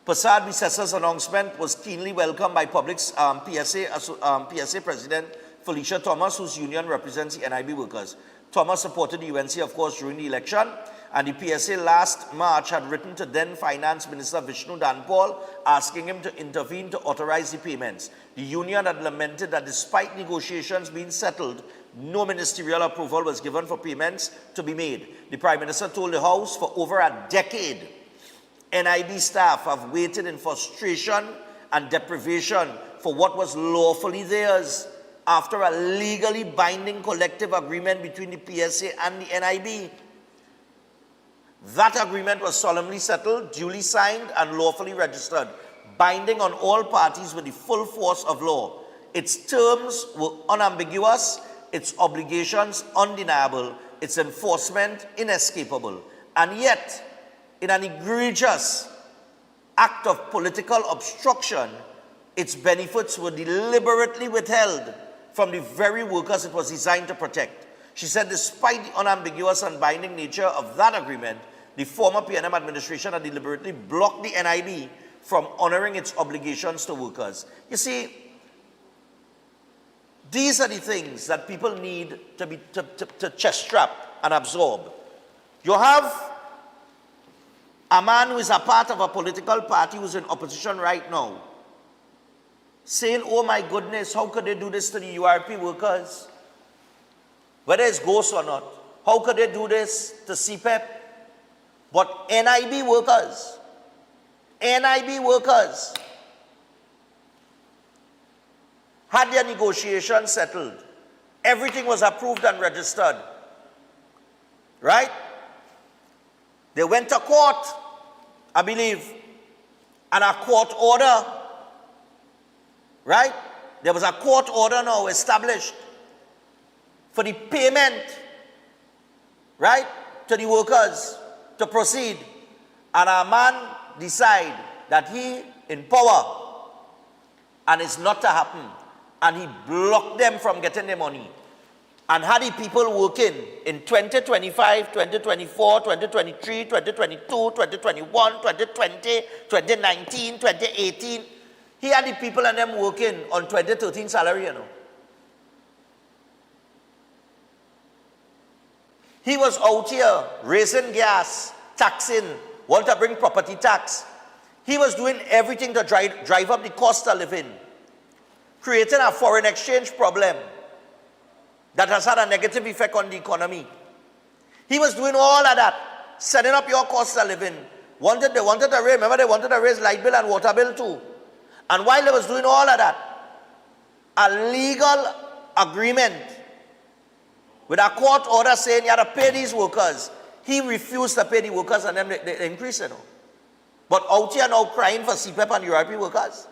Persad-Bissessar's announcement was keenly welcomed by Public's PSA President Felicia Thomas, whose union represents the NIB workers. Thomas supported the UNC, of course, during the election, and the PSA last March had written to then Finance Minister Vishnu Danpal asking him to intervene to authorize the payments. The union had lamented that despite negotiations being settled, no ministerial approval was given for payments to be made. The Prime Minister told the House for over a decade, NIB staff have waited in frustration and deprivation for what was lawfully theirs after a legally binding collective agreement between the PSA and the NIB. That agreement was solemnly settled, duly signed, and lawfully registered, binding on all parties with the full force of law. Its terms were unambiguous, its obligations undeniable, its enforcement inescapable. And yet, in an egregious act of political obstruction, its benefits were deliberately withheld from the very workers it was designed to protect. She said despite the unambiguous and binding nature of that agreement, the former PNM administration had deliberately blocked the NIB from honoring its obligations to workers. You see, these are the things that people need to chest strap and absorb. You have a man who is a part of a political party who's in opposition right now, saying, oh my goodness, how could they do this to the URP workers? Whether it's ghosts or not. How could they do this to CPEP? But NIB workers had their negotiations settled. Everything was approved and registered. Right? They went to court, I believe, and a court order, right? There was a court order now established for the payment, right, to the workers to proceed. And a man decide that he in power and it's not to happen. And he blocked them from getting their money. And had the people working in 2025, 2024, 2023, 2022, 2021, 2020, 2019, 2018, He had the people and them working on 2013 salary, you know. He was out here raising gas, taxing, want to bring property tax. He was doing everything to drive up the cost of living, creating a foreign exchange problem that has had a negative effect on the economy. He was doing all of that, setting up your cost of living. They wanted to raise, remember they wanted to raise light bill and water bill too. And while they was doing all of that, a legal agreement with a court order saying you had to pay these workers, he refused to pay the workers and then they increased it. But out here now crying for CPEP and URP workers.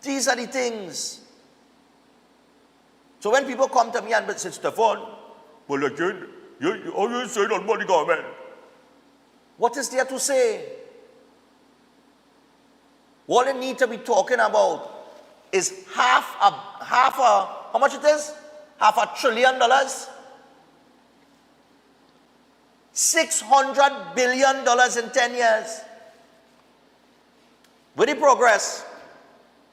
These are the things. So when people come to me and say, Stefan, well again, you always say on money government. What is there to say? What they need to be talking about is half a, how much it is? $500 billion? $600 billion in 10 years. With the progress,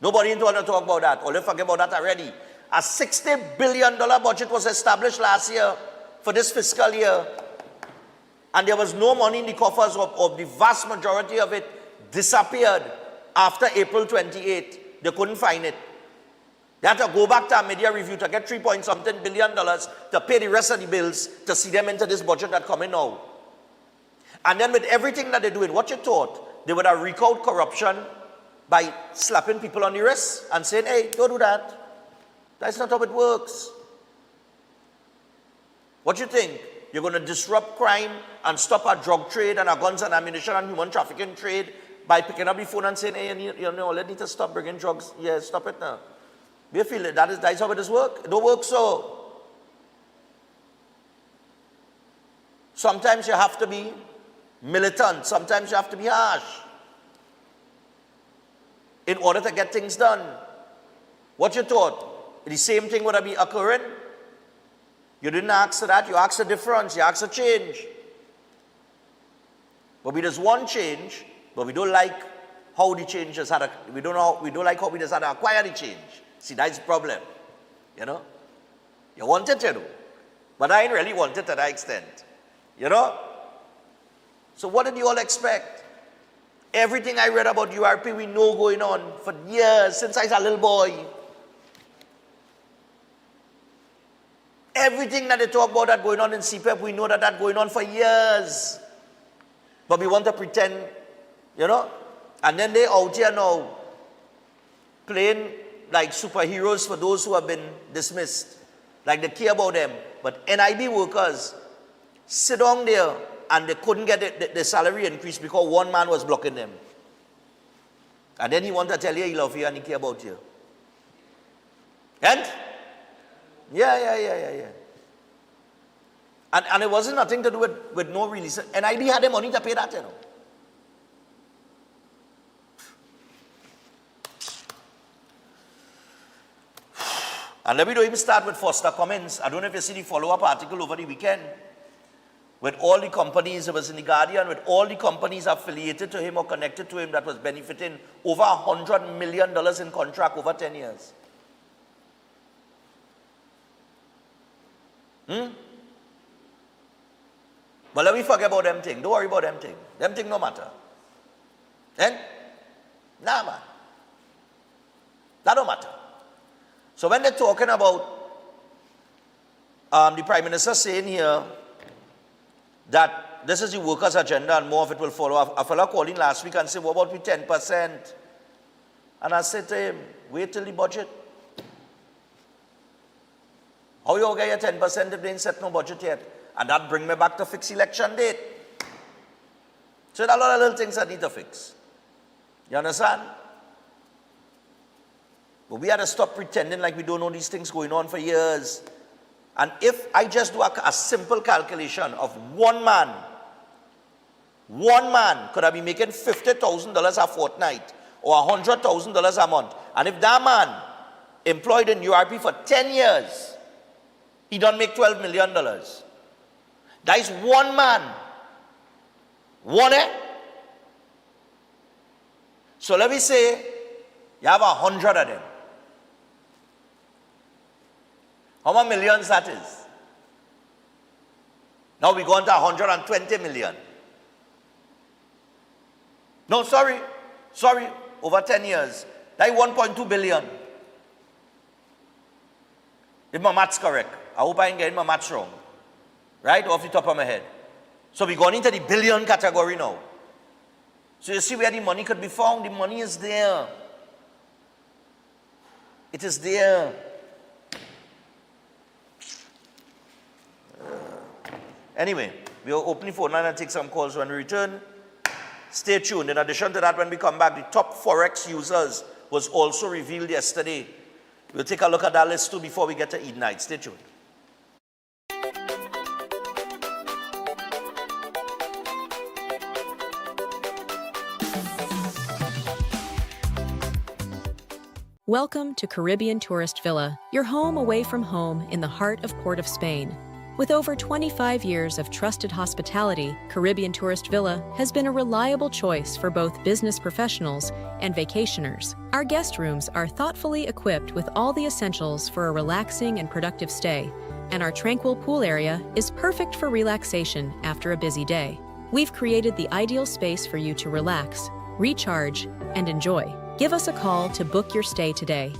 nobody want to talk about that, or they forget about that already. A $60 billion budget was established last year for this fiscal year, and there was no money in the coffers of the vast majority of it disappeared after April 28. They couldn't find it. They had to go back to a media review to get $3.something billion to pay the rest of the bills to see them into this budget that coming now. And then with everything that they're doing, what you thought? They would have wreaked out corruption by slapping people on the wrist and saying, hey, don't do that. That's not how it works. What you think? You're going to disrupt crime and stop our drug trade and our guns and ammunition and human trafficking trade by picking up the phone and saying, hey, you know, let me to stop bringing drugs. Yeah, stop it now. Do you feel it? That is how it is work? It don't work so. Sometimes you have to be militant. Sometimes you have to be harsh in order to get things done. What you thought? The same thing would be occurring? You didn't ask for that. You asked a difference. You asked a change. But we just want change, but we don't like how the change has had we don't like how we just had to acquire the change. See, that's the problem. You know? You want it, you know. But I ain't really want it to that extent. You know? So what did you all expect? Everything I read about URP, we know going on for years, since I was a little boy. Everything that they talk about that going on in CPEP, we know that that's going on for years. But we want to pretend, you know? And then they out here now playing like superheroes for those who have been dismissed. Like they care about them. But NIB workers sit down there and they couldn't get the salary increase because one man was blocking them. And then he wants to tell you he loves you and he care about you. And? Yeah. And it wasn't nothing to do with no release. NIB had the money to pay that, you know. And let me don't even start with Foster Cummins. I don't know if you see the follow-up article over the weekend. With all the companies, it was in the Guardian, with all the companies affiliated to him or connected to him that was benefiting over $100 million in contract over 10 years. But let me forget about them things. Don't worry about them things. Them things no matter. Then? Nah, man. That don't matter. So when they're talking about the Prime Minister saying here that this is the workers' agenda and more of it will follow. A fellow called in last week and said, what about we 10%? And I said to him, wait till the budget. How you get your 10% if they ain't set no budget yet? And that bring me back to fix election date. So there are a lot of little things I need to fix. You understand? But we had to stop pretending like we don't know these things going on for years. And if I just do a simple calculation of one man could have been making $50,000 a fortnight or $100,000 a month. And if that man employed in URP for 10 years, he don't make $12 million. That is one man. One, So let me say you have 100 of them. How many millions that is? Now we go on to 120 million. No, sorry, over 10 years. That is 1.2 billion. If my math's correct. I hope I ain't getting my maths wrong. Right? Off the top of my head. So we're going into the billion category now. So you see where the money could be found. The money is there. It is there. Anyway, we'll open the phone line and take some calls when we return. Stay tuned. In addition to that, when we come back, the top Forex users was also revealed yesterday. We'll take a look at that list too before we get to Eid night. Stay tuned. Welcome to Caribbean Tourist Villa, your home away from home in the heart of Port of Spain. With over 25 years of trusted hospitality, Caribbean Tourist Villa has been a reliable choice for both business professionals and vacationers. Our guest rooms are thoughtfully equipped with all the essentials for a relaxing and productive stay, and our tranquil pool area is perfect for relaxation after a busy day. We've created the ideal space for you to relax, recharge, and enjoy. Give us a call to book your stay today.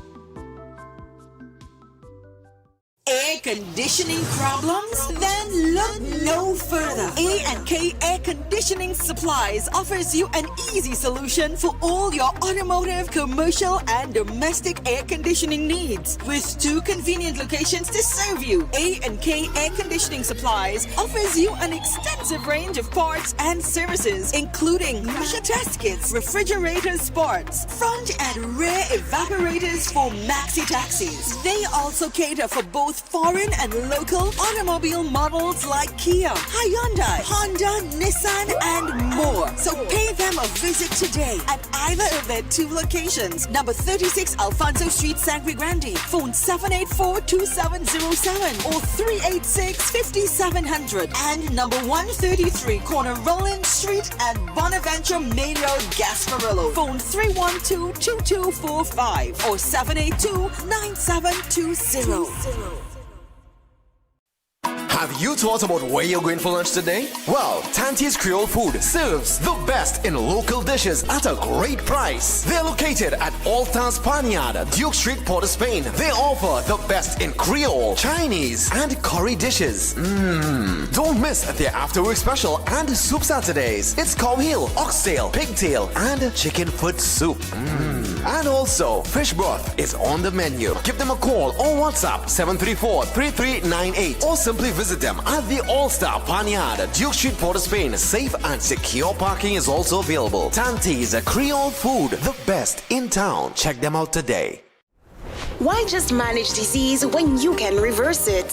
Air conditioning problems? Then look no further. A&K Air Conditioning Supplies offers you an easy solution for all your automotive, commercial, and domestic air conditioning needs. With 2 convenient locations to serve you, A&K Air Conditioning Supplies offers you an extensive range of parts and services, including pressure test kits, refrigerator parts, front and rear evaporators for maxi taxis. They also cater for both foreign and local automobile models like Kia, Hyundai, Honda, Nissan, and more. So pay them a visit today at either of their 2 locations. Number 36 Alfonso Street, Sangre Grande. Phone 784-2707 or 386-5700. And number 133 Corner Roland Street at Bonaventure Main Road, Gasparillo. Phone 312-2245 or 782-9720. Have you thought about where you're going for lunch today? Well, Tante's Creole Food serves the best in local dishes at a great price. They're located at Alta's Panyard, Duke Street, Port of Spain. They offer the best in Creole, Chinese, and curry dishes. Don't miss their after-work special and soup Saturdays. It's cow heel, oxtail, pigtail, and chicken foot soup. And also, fish broth is on the menu. Give them a call or WhatsApp 734-3398 or simply visit them at the All-Star Panyard, Duke Street, Port of Spain. Safe and secure parking is also available. Tante's Creole Food, the best in town. Check them out today. Why just manage disease when you can reverse it?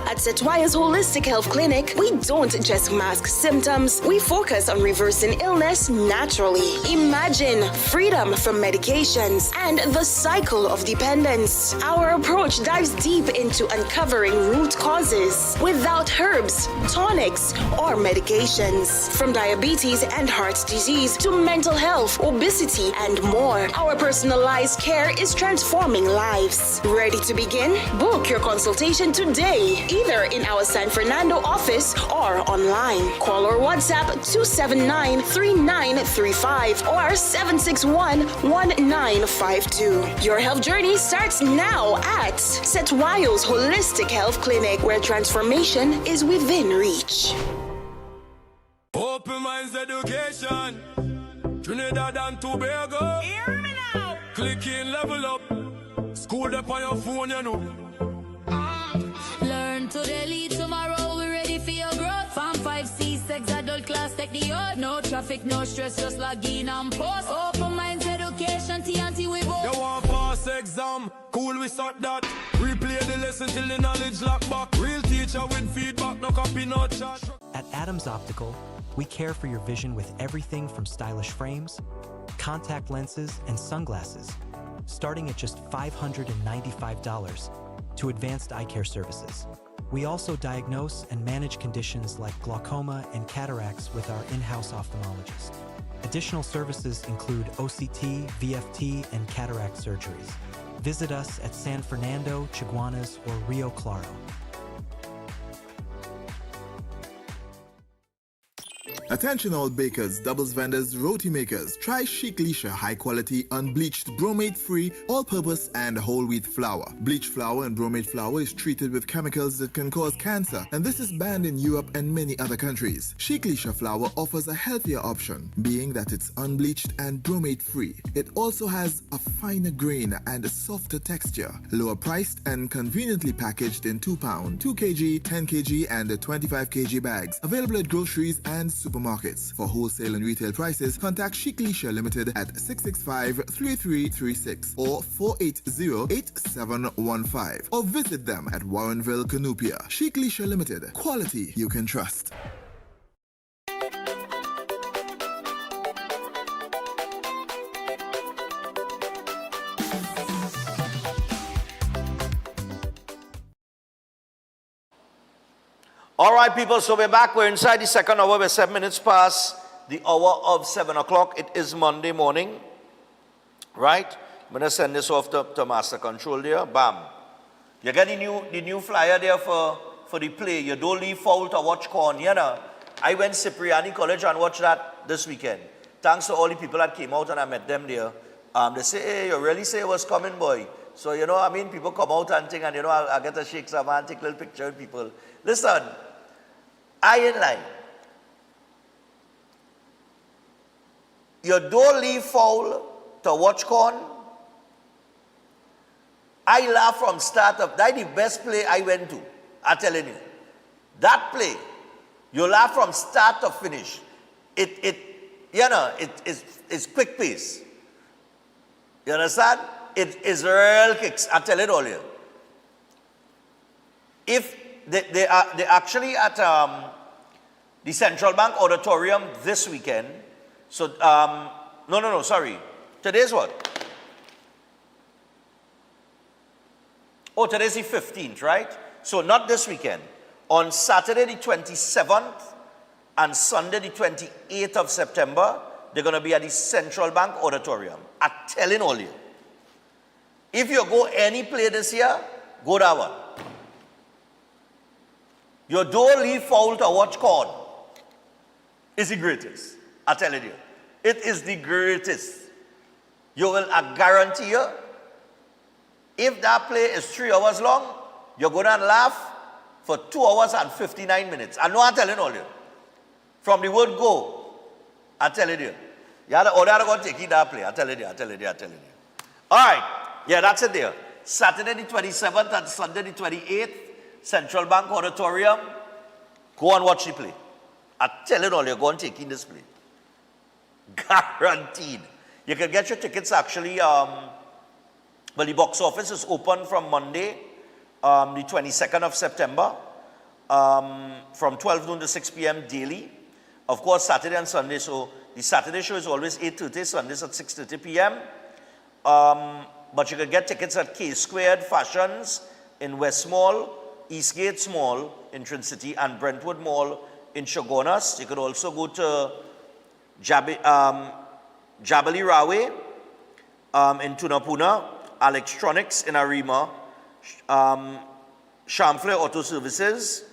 At Setwaya's Holistic Health Clinic, we don't just mask symptoms, we focus on reversing illness naturally. Imagine freedom from medications and the cycle of dependence. Our approach dives deep into uncovering root causes without herbs, tonics, or medications. From diabetes and heart disease to mental health, obesity, and more, our personalized care is transforming lives. Ready to begin? Book your consultation today, either in our San Fernando office or online. Call or WhatsApp 279-3935 or 761-1952. Your health journey starts now at Setwayo's Holistic Health Clinic, where transformation is within reach. Open Minds Education, Trinidad and Tobago. Hear me now. Click in, level up. School up on your phone, you know. Learn today, lead tomorrow. We're ready for your growth. Farm 5C6 adult class, take the oath. No traffic, no stress, just log in and post. Open Minds Education, TNT we both. You want pass exam? Cool, we sort that. Replay the lesson till the knowledge lock back. Real teacher with feedback, no copy, no chat. At Adams Optical, we care for your vision with everything from stylish frames, contact lenses, and sunglasses, starting at just $595 to advanced eye care services. We also diagnose and manage conditions like glaucoma and cataracts with our in-house ophthalmologist. Additional services include OCT, VFT, and cataract surgeries. Visit us at San Fernando, Chaguanas, or Rio Claro. Attention all bakers, doubles vendors, roti makers. Try Chic Lisha high quality unbleached bromate free all-purpose and whole wheat flour. Bleached flour and bromate flour is treated with chemicals that can cause cancer, and this is banned in Europe and many other countries. Chic Lisha flour offers a healthier option, being that it's unbleached and bromate free. It also has a finer grain and a softer texture, lower priced and conveniently packaged in 2 pound, 2 kg, 10 kg and 25 kg bags. Available at groceries and supermarkets. For wholesale and retail prices, contact Chic Lisha Limited at 665-3336 or 480-8715 or visit them at Warrenville, Canupia. Chic Lisha Limited. Quality you can trust. All right, people, so we're back. We're inside the second hour. We're 7 minutes past the hour of 7 o'clock. It is Monday morning, right? I'm going to send this off to Master Control there. Bam. You get the new flyer there for the play. You don't leave foul to watch corn. You know, I went Cipriani College and watched that this weekend. Thanks to all the people that came out and I met them there. They say, hey, you really say it was coming, boy. So, you know, I mean, people come out and think, and, you know, I get to shake some and take a little picture with people. Listen. I ain't lying. You don't leave foul to watch corn. I laugh from start up. That's the best play I went to. I'm telling you. That play, you laugh from start to finish. It's quick pace. You understand? It is real kicks. I tell it all you. If they actually at the Central Bank Auditorium this weekend. So, sorry. Today's what? Oh, today's the 15th, right? So not this weekend. On Saturday the 27th and Sunday the 28th of September, they're going to be at the Central Bank Auditorium. I'm telling all you. If you go any play this year, go that one. You don't leave foul to watch corn. It's the greatest. I'm telling you. It is the greatest. I guarantee you, if that play is 3 hours long, you're going to laugh for 2 hours and 59 minutes. I know I'm telling all you. From the word go, I'm telling you. You're going to take that play. I'm telling you. All right. Yeah, that's it there. Saturday the 27th and Sunday the 28th. Central Bank Auditorium, go and watch the play. I tell it all, you're going to take in this play. Guaranteed. You can get your tickets actually, the box office is open from Monday, the 22nd of September, from 12 noon to 6 p.m. daily. Of course, Saturday and Sunday, so the Saturday show is always 8:30, Sundays at 6:30 p.m. But you can get tickets at K Squared Fashions in West Mall, Eastgate Mall in Trin-City, and Brentwood Mall in Chaguanas. You could also go to Jabali Rawe in Tunapuna, Electronics in Arima, Chamfle Auto Services,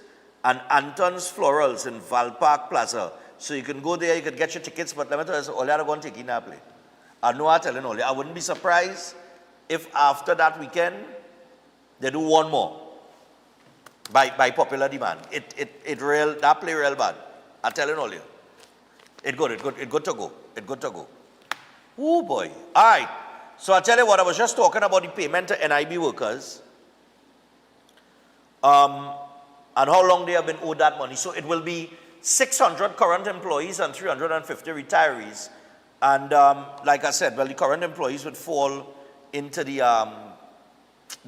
and Anton's Florals in Val Park Plaza. So you can go there, you can get your tickets, but let me tell you, all you are going to take in that play. I know I'm telling all you. I wouldn't be surprised if after that weekend, they do one more. By popular demand. That play real bad. I'm telling all you. It good to go. Oh boy. All right. So I tell you what, I was just talking about the payment to NIB workers. And how long they have been owed that money. So it will be 600 current employees and 350 retirees. And like I said, well, the current employees would fall into the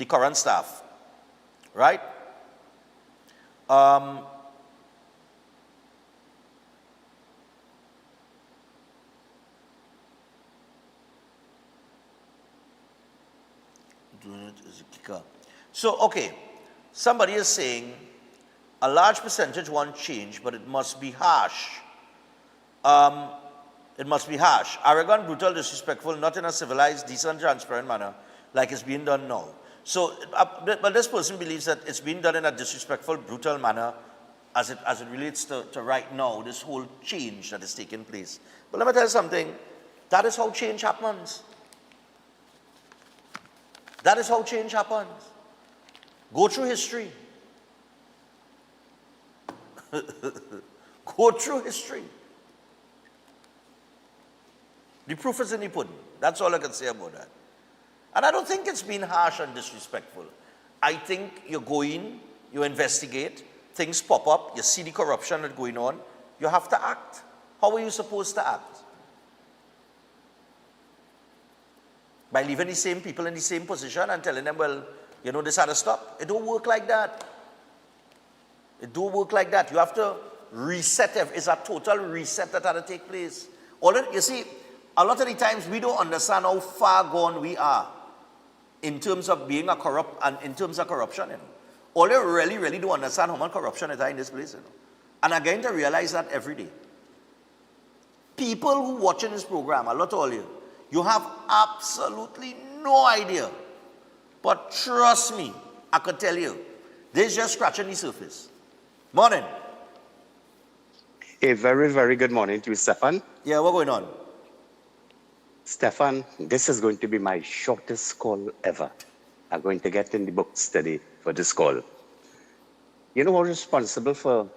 current staff. Right? Doing it as a kicker. So, okay, somebody is saying A large percentage want change, but it must be harsh. It must be harsh. Arrogant, brutal, disrespectful, not in a civilized, decent, transparent manner, like it's being done now. So, but this person believes that it's being done in a disrespectful, brutal manner as it relates to right now, this whole change that is taking place. But let me tell you something, that is how change happens. That is how change happens. Go through history. Go through history. The proof is in the pudding. That's all I can say about that. And I don't think it's been harsh and disrespectful. I think you go in, you investigate, things pop up, you see the corruption that's going on, you have to act. How are you supposed to act? By leaving the same people in the same position and telling them, well, you know, this had to stop? It don't work like that. It don't work like that. You have to reset. It's a total reset that had to take place. You see, a lot of the times we don't understand how far gone we are in terms of being a corrupt and in terms of corruption. You know. All you really don't understand how much corruption is in this place. You know. And I'm going to realize that every day. People who watching this program, a lot of you, you have absolutely no idea. But trust me, I could tell you, they're just scratching the surface. Morning. A very, very good morning to you, Stefan. Yeah, what's going on? Stefan, this is going to be my shortest call ever. I'm going to get in the books today for this call. You know who's responsible for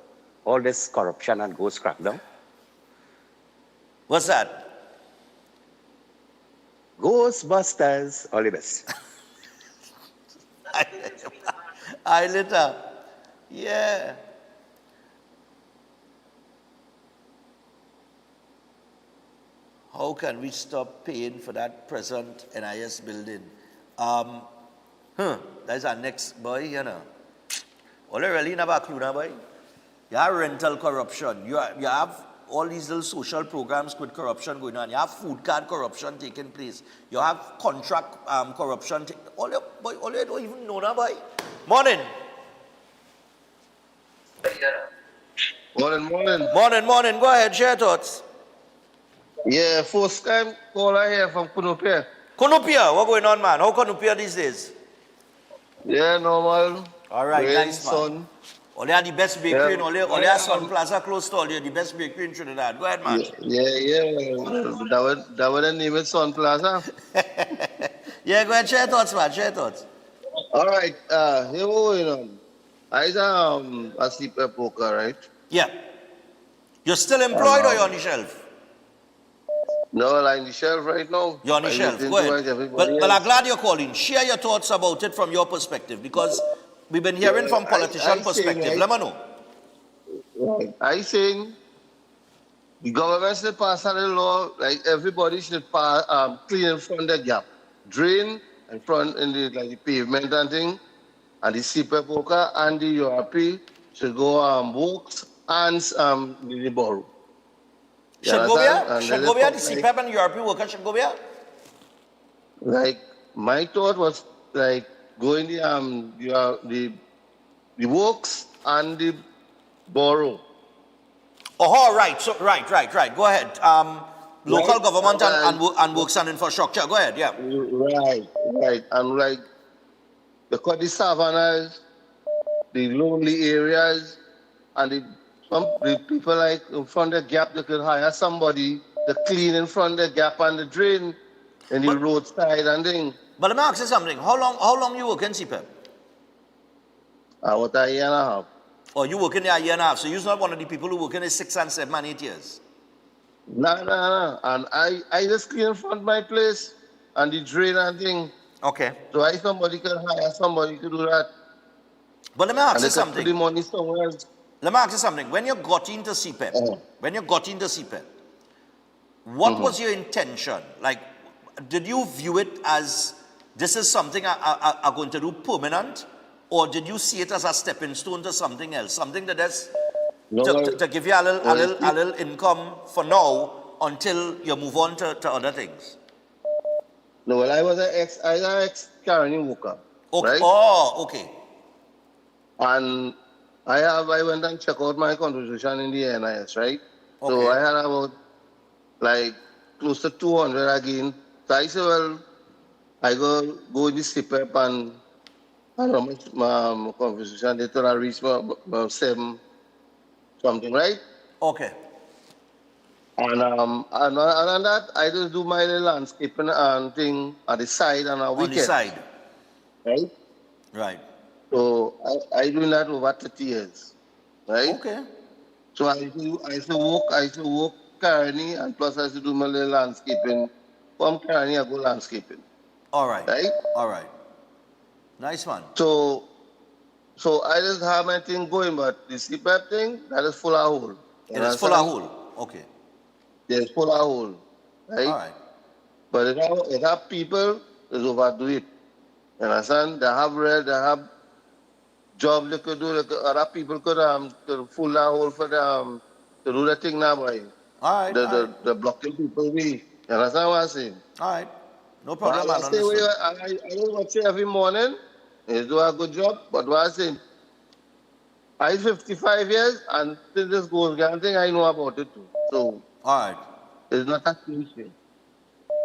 all this corruption and ghost crackdown? What's that? Ghostbusters, all the best. I lit up. Yeah. How can we stop paying for that present NIS building? That's our next boy, you know. All you really never clue now, boy. You have rental corruption. You have all these little social programs with corruption going on. You have food card corruption taking place. You have contract corruption. All you don't even know now, boy. Morning. Morning. Go ahead, share thoughts. Yeah, first time caller here from Kunupia. Kunupia, what going on, man? How Kunupia these days? Yeah, normal. All right, Rain, nice, man. sun. Only had the best bakery in only Sun Plaza close to all the best bakery in Trinidad. Go ahead, man. Yeah. That was the name of Sun Plaza. Yeah, go ahead, share thoughts, man. Share thoughts. All right, here we going on. I a CPEP worker, right? Yeah. You're still employed or you're on the shelf? No, I'm on the shelf right now. You're on the shelf. Go ahead. Well, I'm glad you're calling. Share your thoughts about it from your perspective because we've been hearing from politician perspective. Let me know. I saying the government should pass a law like everybody should clean in front of the gap, drain in front in the pavement and thing, and the CPEP worker and the URP should go works and the borough. Should go there? The CPEP and URP worker should go there? Like my thought was like going the works and the borough. Oh, right. So right. Go ahead. Local government and works and infrastructure. Go ahead. Yeah. Right. And like the savannas, the lonely areas, and the people like in front of the gap, they could hire somebody to clean in front of the gap and the drain in the roadside and thing. But let me ask you something. How long you work in CPEP? About a year and a half. Oh, you work in there a year and a half. So you're not one of the people who work in 6 and 7 and 8 years? No. And I just clean in front of my place and the drain and thing. Okay. So somebody could hire somebody to do that. But let me ask you something. Put the money somewhere else. Let me ask you something. When you got into CPEP, what was your intention? Like, did you view it as this is something I'm going to do permanent? Or did you see it as a stepping stone to something else? Something that is to give you a little income for now until you move on to other things? No, well, I was an ex-carrying worker. Okay. Right? Oh, okay. And I went and checked out my contribution in the NIS, right? So Okay. I had about like close to 200 again. So I said, well, I go in the CPEP and I don't know my contribution they told I reach my 7 something, right? Okay. And other than that, I just do my little landscaping and thing on the side on a weekend. On the side. Right? Right. So I doing that over 30 years. Right? Okay. So I used to walk Carney and plus I used to do my little landscaping. From Carney I go landscaping. All right. Right? All right. Nice one. So I just have my thing going, but the CPAP thing, that is full of hole. It is full of hole. Okay. It's full of hole. Right? All right. But it have people that overdo it. You understand? They have red, they have job they could do. Other people could full that hole for them to do the thing now, boy. All right. The blocking people be. You understand what I'm saying? All right. No problem, I man. Understood. I don't want to say every morning, they do a good job, but what I'm saying, I'm 55 years and till this goes down thing, I know about it too. So, all right. It's not a huge thing.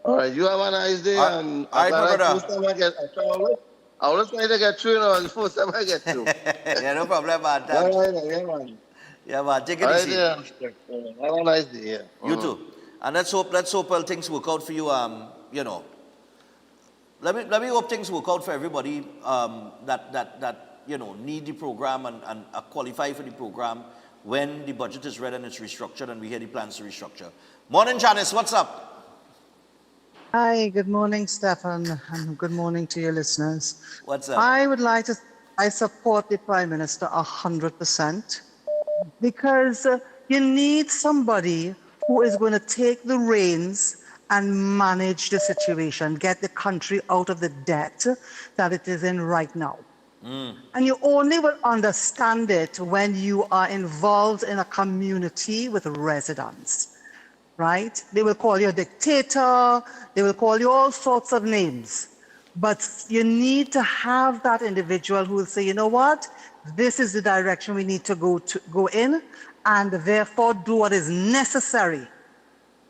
All right, you have a nice day. And all right, my brother. First time I always try to get through, you know, the first time I get through. Yeah, no problem, man. All right, yeah, man. Yeah, man. Take it easy. Have a nice day, yeah. You too. And let's hope well, things work out for you. You know, let me hope things work out for everybody that you know need the program and qualify for the program when the budget is ready and it's restructured and we hear the plans to restructure. Morning, Janice. What's up? Hi. Good morning, Stefan, and good morning to your listeners. What's up? I support the Prime Minister 100% because you need somebody who is going to take the reins and manage the situation, get the country out of the debt that it is in right now. And you only will understand it when you are involved in a community with residents, right? They will call you a dictator, they will call you all sorts of names. But you need to have that individual who will say, you know what, this is the direction we need to go in, and therefore do what is necessary.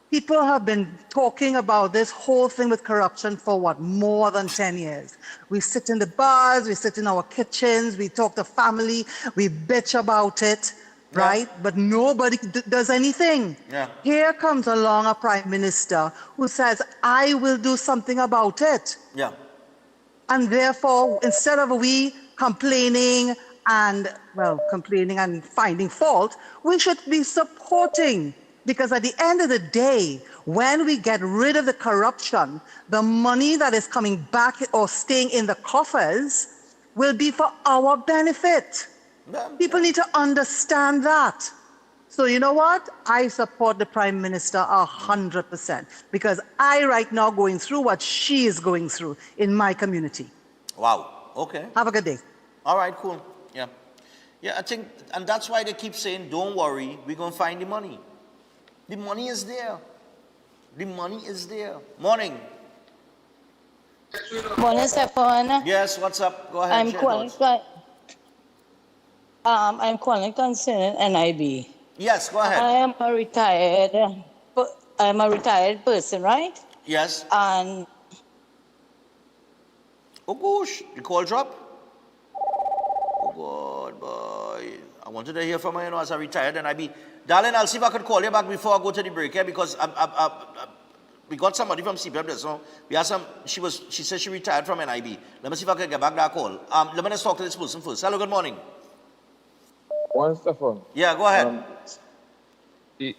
People have been talking about this whole thing with corruption for what, more than 10 years. We sit in the bars, we sit in our kitchens, we talk to family, we bitch about it, right? But nobody does anything. Yeah. Here comes along a prime minister who says, I will do something about it. Yeah. And therefore, instead of we complaining and finding fault, we should be supporting. Because at the end of the day, when we get rid of the corruption, the money that is coming back or staying in the coffers will be for our benefit. People need to understand that. So you know what? I support the Prime Minister 100% because I right now going through what she is going through in my community. Wow. Okay. Have a good day. All right, cool. Yeah. Yeah, I think, and that's why they keep saying, don't worry, we're going to find the money. The money is there. The money is there. Morning. Morning, Stefan. Yes, what's up? Go ahead. I'm calling concerning NIB. Yes, go ahead. I am a retired person, right? Yes. And oh gosh, the call drop. Oh God, boy. I wanted to hear from her, you know, as I retired NIB. Darling, I'll see if I could call you back before I go to the break here because we got somebody from CPEP. So we have she said she retired from NIB. Let me see if I can get back that call. Let me just talk to this person first. Hello, good morning. One Stefan. Yeah, go ahead. The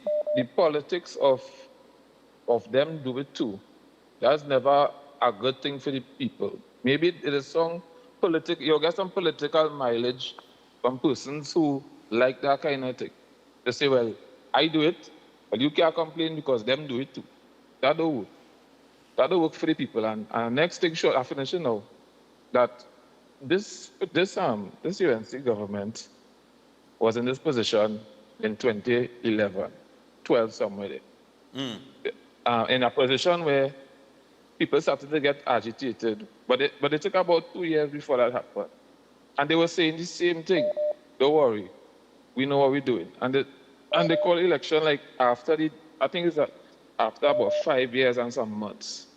politics of them do it too. That's never a good thing for the people. Maybe it is some you'll get some political mileage from persons who like that kind of thing. They say, well, I do it, but you can't complain because them do it too. That don't work. That don't work for the people. And next thing, short, I finish it now, that this UNC government was in this position in 2011, 12 somewhere there. In a position where people started to get agitated, but it took about 2 years before that happened. And they were saying the same thing. don't worry. We know what we're doing. And they call election like after I think it's after about 5 years and some months.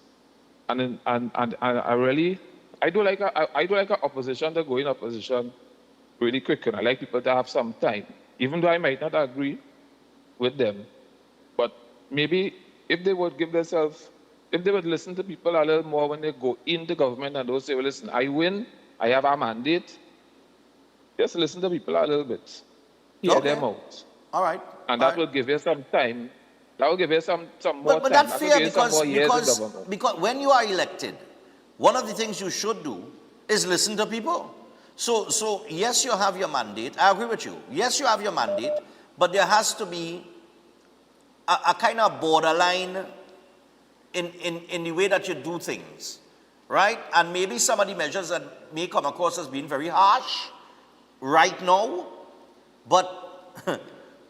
And I do like an opposition to go in opposition really quick, and I like people to have some time, even though I might not agree with them. But maybe if they would if they would listen to people a little more when they go into government and don't say, well, listen, I win, I have a mandate. Just listen to people a little bit. Hear them out. All right. And that will give you some time. That will give you some more time. But that's fair because because when you are elected, one of the things you should do is listen to people. So yes, you have your mandate. I agree with you. Yes, you have your mandate, but there has to be a kind of borderline in the way that you do things, right? And maybe some of the measures that may come across as being very harsh right now, but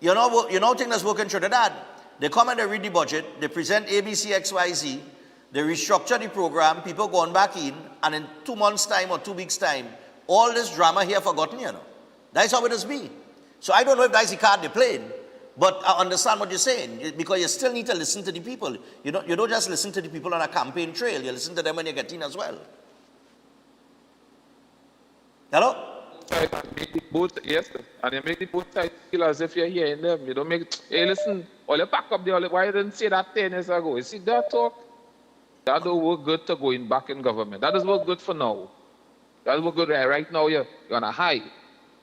you know thing that's working in Trinidad. They come and they read the budget, they present A, B, C, X, Y, Z, they restructure the program, people going back in, and in 2 months' time or 2 weeks' time, all this drama here forgotten, That's how it has been. So I don't know if that's the card they played, but I understand what you're saying, because you still need to listen to the people. You don't just listen to the people on a campaign trail, you listen to them when you get in as well. Hello? Yes, and you make the both sides feel as if you're hearing them. You don't make, hey, listen, all you pack up there, why you didn't say that 10 years ago? You see that talk? That don't work good to going back in government. That does work good for now. That does work good right now, you're on a high.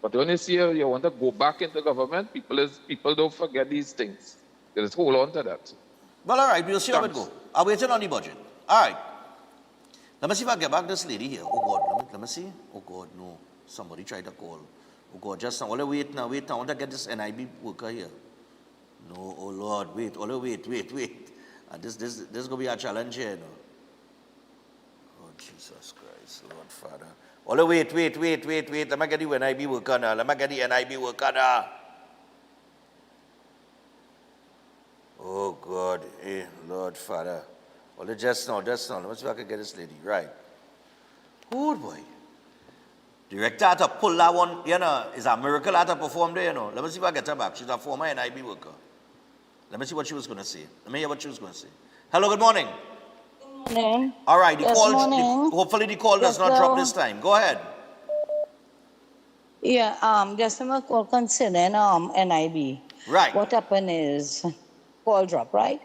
But when you see you want to go back into government, people don't forget these things. They just hold on to that. Well, all right, we'll see how it goes. I'm waiting on the budget. All right. Let me see if I get back this lady here. Oh, God. Let me see. Oh, God, no. Somebody tried to call. Oh, God, just now. Wait now. I want to get this NIB worker here. No, oh, Lord, wait. Wait. This is going to be a challenge here, Oh, Jesus Christ, Lord Father. Wait. Let me get the NIB worker now. Oh, God. Hey, Lord Father. Just now. Let me see if I can get this lady. Right. Good boy. Director had to pull that one, it's a miracle had to perform there, Let me see if I get her back. She's a former NIB worker. Let me see what she was going to say. Let me hear what she was going to say. Hello, good morning. Good morning. All right, morning. Hopefully the call does not drop this time. Go ahead. Yeah, just a call concerning NIB. Right. What happened is, call drop, right?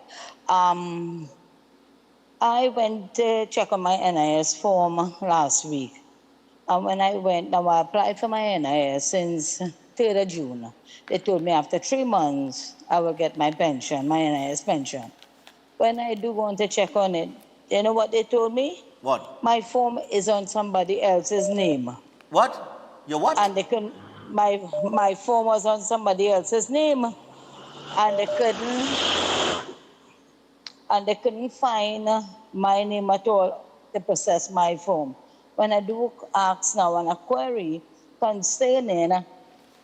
I went to check on my NIS form last week. And when I went, I applied for my NIS since 3rd of June. They told me after 3 months, I will get my pension, my NIS pension. When I do go on to check on it, you know what they told me? What? My form is on somebody else's name. What? Your what? And they couldn't, my form was on somebody else's name. And they couldn't find my name at all to process my form. When I do ask now on a query concerning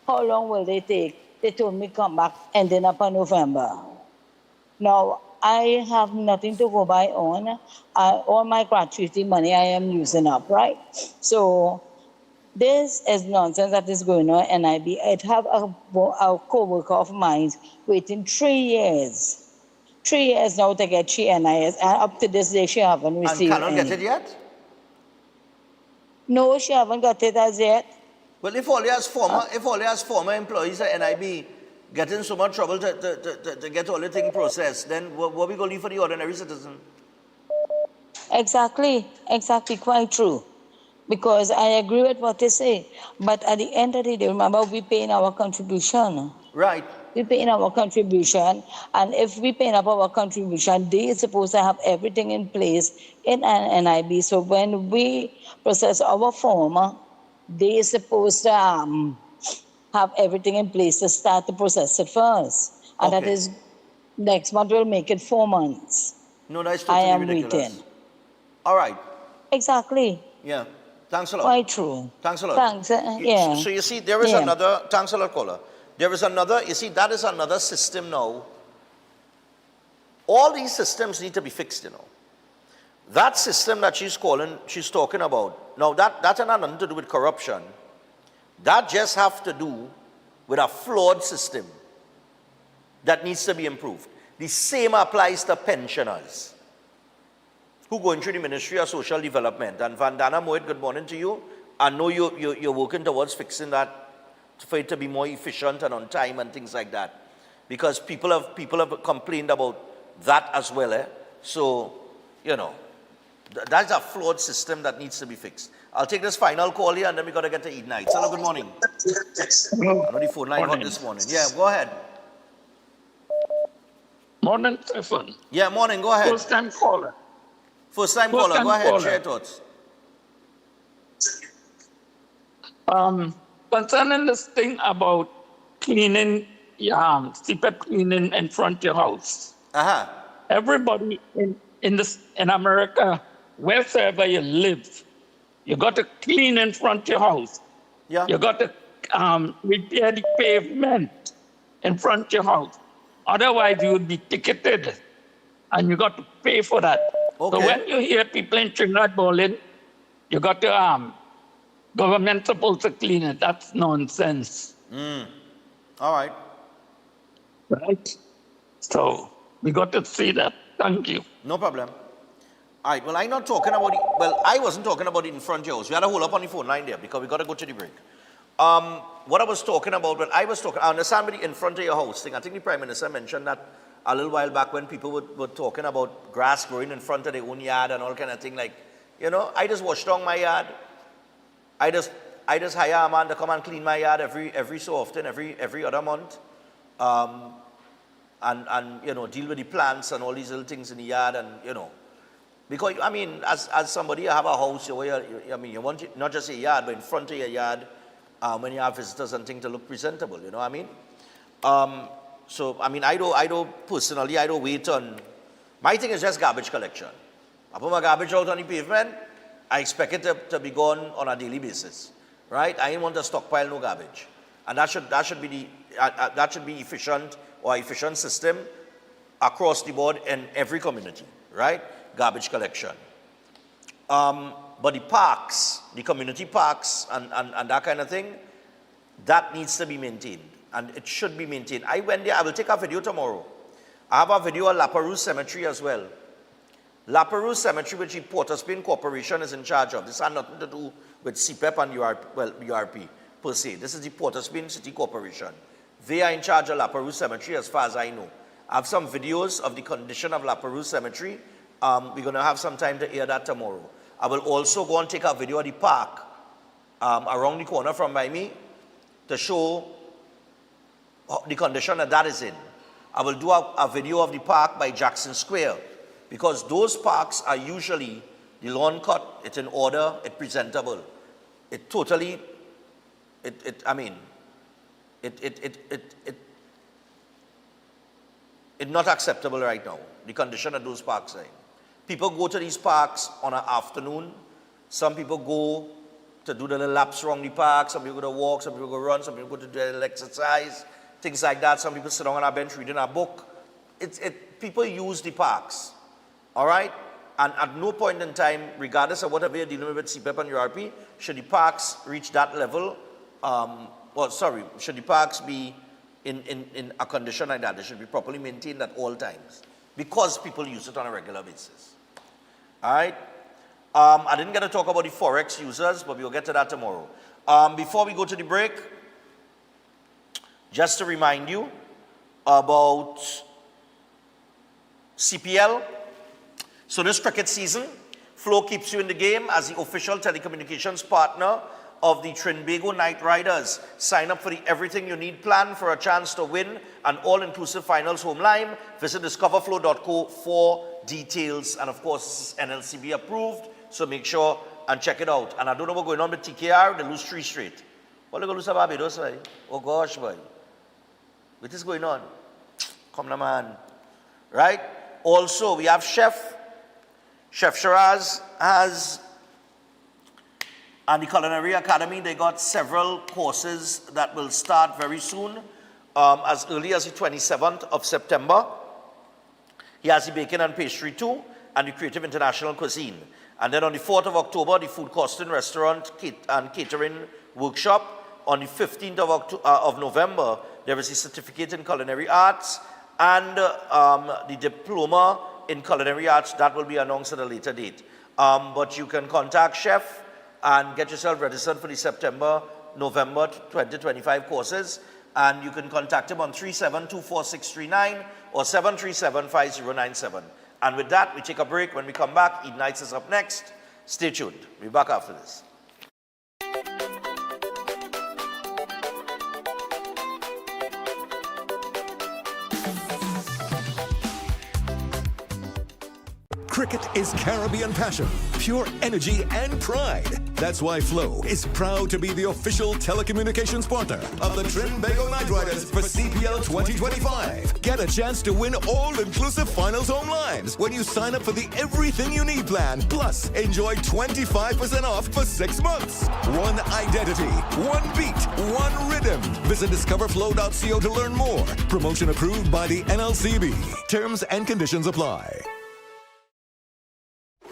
how long will they take, they told me come back ending up in November. Now, I have nothing to go by on. All my gratuity money I am using up, right? So this is nonsense that is going on in NIB. I have a co-worker of mine waiting 3 years. 3 years now to get she NIS, and up to this day she haven't received And cannot get it yet? No, she haven't got it as yet. Well, if only as former employees at NIB getting so much trouble to get all the thing processed, then what we going to leave for the ordinary citizen? Exactly, quite true. Because I agree with what they say. But at the end of the day, remember, we paying our contribution. Right. We paying our contribution. And if we paying up our contribution, they are supposed to have everything in place in an NIB. So when we process our form, they are supposed to have everything in place to start to process it first. And that is, next month we'll make it 4 months. No, that's totally ridiculous. Waiting. All right. Exactly. Yeah. Thanks a lot. Quite true. Thanks a lot. Thanks. Yeah. So you see, there is another, thanks a lot, caller. There is another, you see, that is another system now. All these systems need to be fixed, That system that she's talking about, now that has nothing to do with corruption, That just have to do with a flawed system that needs to be improved. The same applies to pensioners who go into the Ministry of Social Development. And Vandana Mohit, good morning to you. I know you're working towards fixing that for it to be more efficient and on time and things like that. Because people have complained about that as well. So, you know, that's a flawed system that needs to be fixed. I'll take this final call here and then we got to get to eat night. Hello, good morning. I know the phone line hot this morning. Yeah, go ahead. Morning, Stephen. Yeah, morning, go ahead. First time caller. First time caller, go ahead, share your thoughts. Concerning this thing about cleaning, CPEP cleaning in front of your house. Everybody in America, wherever you live, you got to clean in front of your house. Yeah. You got to repair the pavement in front of your house. Otherwise, you would be ticketed, and you got to pay for that. Okay. So when you hear people in Trinidad bowling, you got to government supposed to clean it. That's nonsense. All right. Right? So we got to see that. Thank you. No problem. All right, well, I'm not talking about it. Well, I wasn't talking about it in front of your house. We had a hold up on the phone line there because we got to go to the break. What I was talking about, I understand with the in front of your house thing. I think the Prime Minister mentioned that a little while back when people were talking about grass growing in front of their own yard and all kind of thing. Like, you know, I just wash down my yard. I just hire a man to come and clean my yard every so often, every other month. And you know, deal with the plants and all these little things in the yard, and you know, because I mean, as somebody, you have a house, you want it, not just a yard, but in front of your yard, when you have visitors and things to look presentable, you know what I mean? So I mean, I don't personally, I don't wait on. My thing is just garbage collection. I put my garbage out on the pavement. I expect it to be gone on a daily basis, right? I ain't want to stockpile no garbage, and that should be efficient, or efficient system across the board in every community, right? Garbage collection. But the parks, the community parks and that kind of thing, that needs to be maintained, and it should be maintained. I went there, I will take a video tomorrow. I have a video of La Perouse Cemetery as well. La Perouse Cemetery, which the Port of Spain Corporation is in charge of. This has nothing to do with CPEP and URP per se. This is the Port of Spain City Corporation. They are in charge of La Perouse Cemetery as far as I know. I have some videos of the condition of La Perouse Cemetery. We're going to have some time to air that tomorrow. I will also go and take a video of the park around the corner from by me to show the condition that is in. I will do a video of the park by Jackson Square, because those parks are usually the lawn cut, it's in order, it's presentable. It totally, it's not acceptable right now, the condition of those parks are in. People go to these parks on an afternoon. Some people go to do the little laps around the park. Some people go to walk, some people go run, some people go to do a little exercise, things like that. Some people sit down on a bench reading a book. People use the parks, all right? And at no point in time, regardless of whatever you're dealing with CPEP and URP, should the parks reach that level, should the parks be in a condition like that? They should be properly maintained at all times, because people use it on a regular basis. All right? I didn't get to talk about the Forex users, but we'll get to that tomorrow. Before we go to the break, just to remind you about CPL. So this cricket season, Flow keeps you in the game as the official telecommunications partner of the Trinbago Knight Riders. Sign up for the Everything You Need plan for a chance to win an all-inclusive finals home line. Visit discoverflow.co for details. And of course, NLCB approved, so make sure and check it out. And I don't know what's going on with TKR, they lose 3 straight. What are they going to lose about Barbados, boy? Oh gosh, boy. What is going on? Come on, man. Right? Also, we have Chef Shiraz has, and the Culinary Academy, they got several courses that will start very soon, as early as the 27th of September. He has the Bacon and Pastry too, and the Creative International Cuisine. And then on the 4th of October, the Food Costing Restaurant and Catering Workshop. On the 15th of November, there is a certificate in culinary arts and the diploma in culinary arts. That will be announced at a later date. But you can contact Chef and get yourself registered for the September-November 2025 courses. And you can contact him on 3724639 or 7375097. And with that, we take a break. When we come back, Eden Nights is up next. Stay tuned. We'll be back after this. Cricket is Caribbean passion, pure energy and pride. That's why Flow is proud to be the official telecommunications partner of the Trinbago Knight Riders for CPL 2025. Get a chance to win all-inclusive finals home lines when you sign up for the Everything You Need plan. Plus, enjoy 25% off for 6 months. One identity, one beat, one rhythm. Visit discoverflow.co to learn more. Promotion approved by the NLCB. Terms and conditions apply.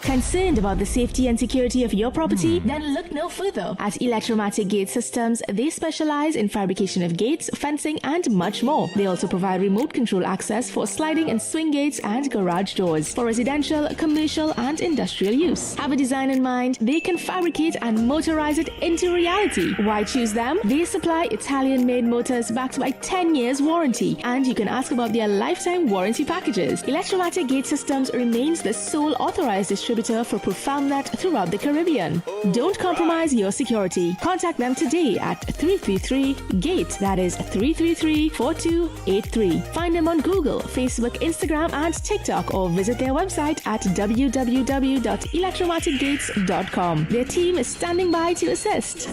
Concerned about the safety and security of your property? Then look no further. At Electromatic Gate Systems, they specialize in fabrication of gates, fencing, and much more. They also provide remote control access for sliding and swing gates and garage doors for residential, commercial, and industrial use. Have a design in mind? They can fabricate and motorize it into reality. Why choose them? They supply Italian-made motors backed by 10 years warranty, and you can ask about their lifetime warranty packages. Electromatic Gate Systems remains the sole authorized distributor for ProfoundNet throughout the Caribbean. Don't compromise your security. Contact them today at 333-GATE. That is 333-4283. Find them on Google, Facebook, Instagram, and TikTok, or visit their website at www.electromaticgates.com. Their team is standing by to assist.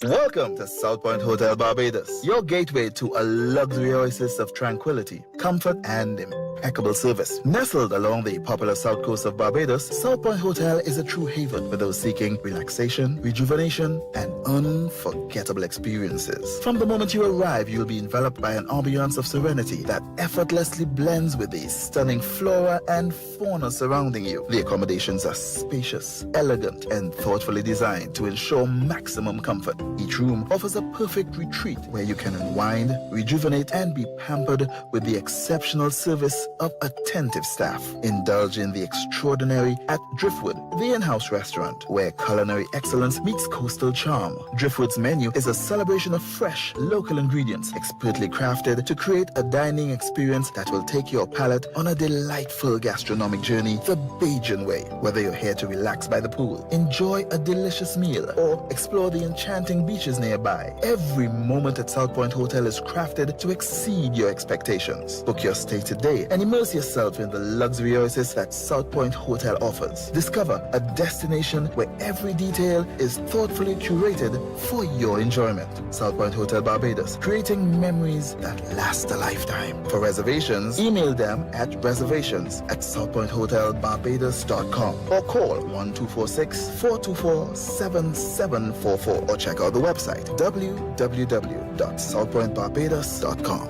Welcome to South Point Hotel Barbados, your gateway to a luxury oasis of tranquility, comfort, and impeccable service. Nestled along the popular south coast of Barbados, South Point Hotel is a true haven for those seeking relaxation, rejuvenation, and unforgettable experiences. From the moment you arrive, you'll be enveloped by an ambiance of serenity that effortlessly blends with the stunning flora and fauna surrounding you. The accommodations are spacious, elegant, and thoughtfully designed to ensure maximum comfort. Each room offers a perfect retreat where you can unwind, rejuvenate, and be pampered with the exceptional service of attentive staff. Indulge in the extraordinary at Driftwood, the in-house restaurant, where culinary excellence meets coastal charm. Driftwood's menu is a celebration of fresh, local ingredients, expertly crafted to create a dining experience that will take your palate on a delightful gastronomic journey the Bajan way. Whether you're here to relax by the pool, enjoy a delicious meal, or explore the enchanting beaches nearby, every moment at South Point Hotel is crafted to exceed your expectations. Book your stay today and immerse yourself in the luxury oasis that South Point Hotel offers. Discover a destination where every detail is thoughtfully curated for your enjoyment. South Point Hotel Barbados, creating memories that last a lifetime. For reservations, email them at reservations@southpointhotelbarbados.com or call 1246-424-7744 or check out the website www.southpointbarbados.com.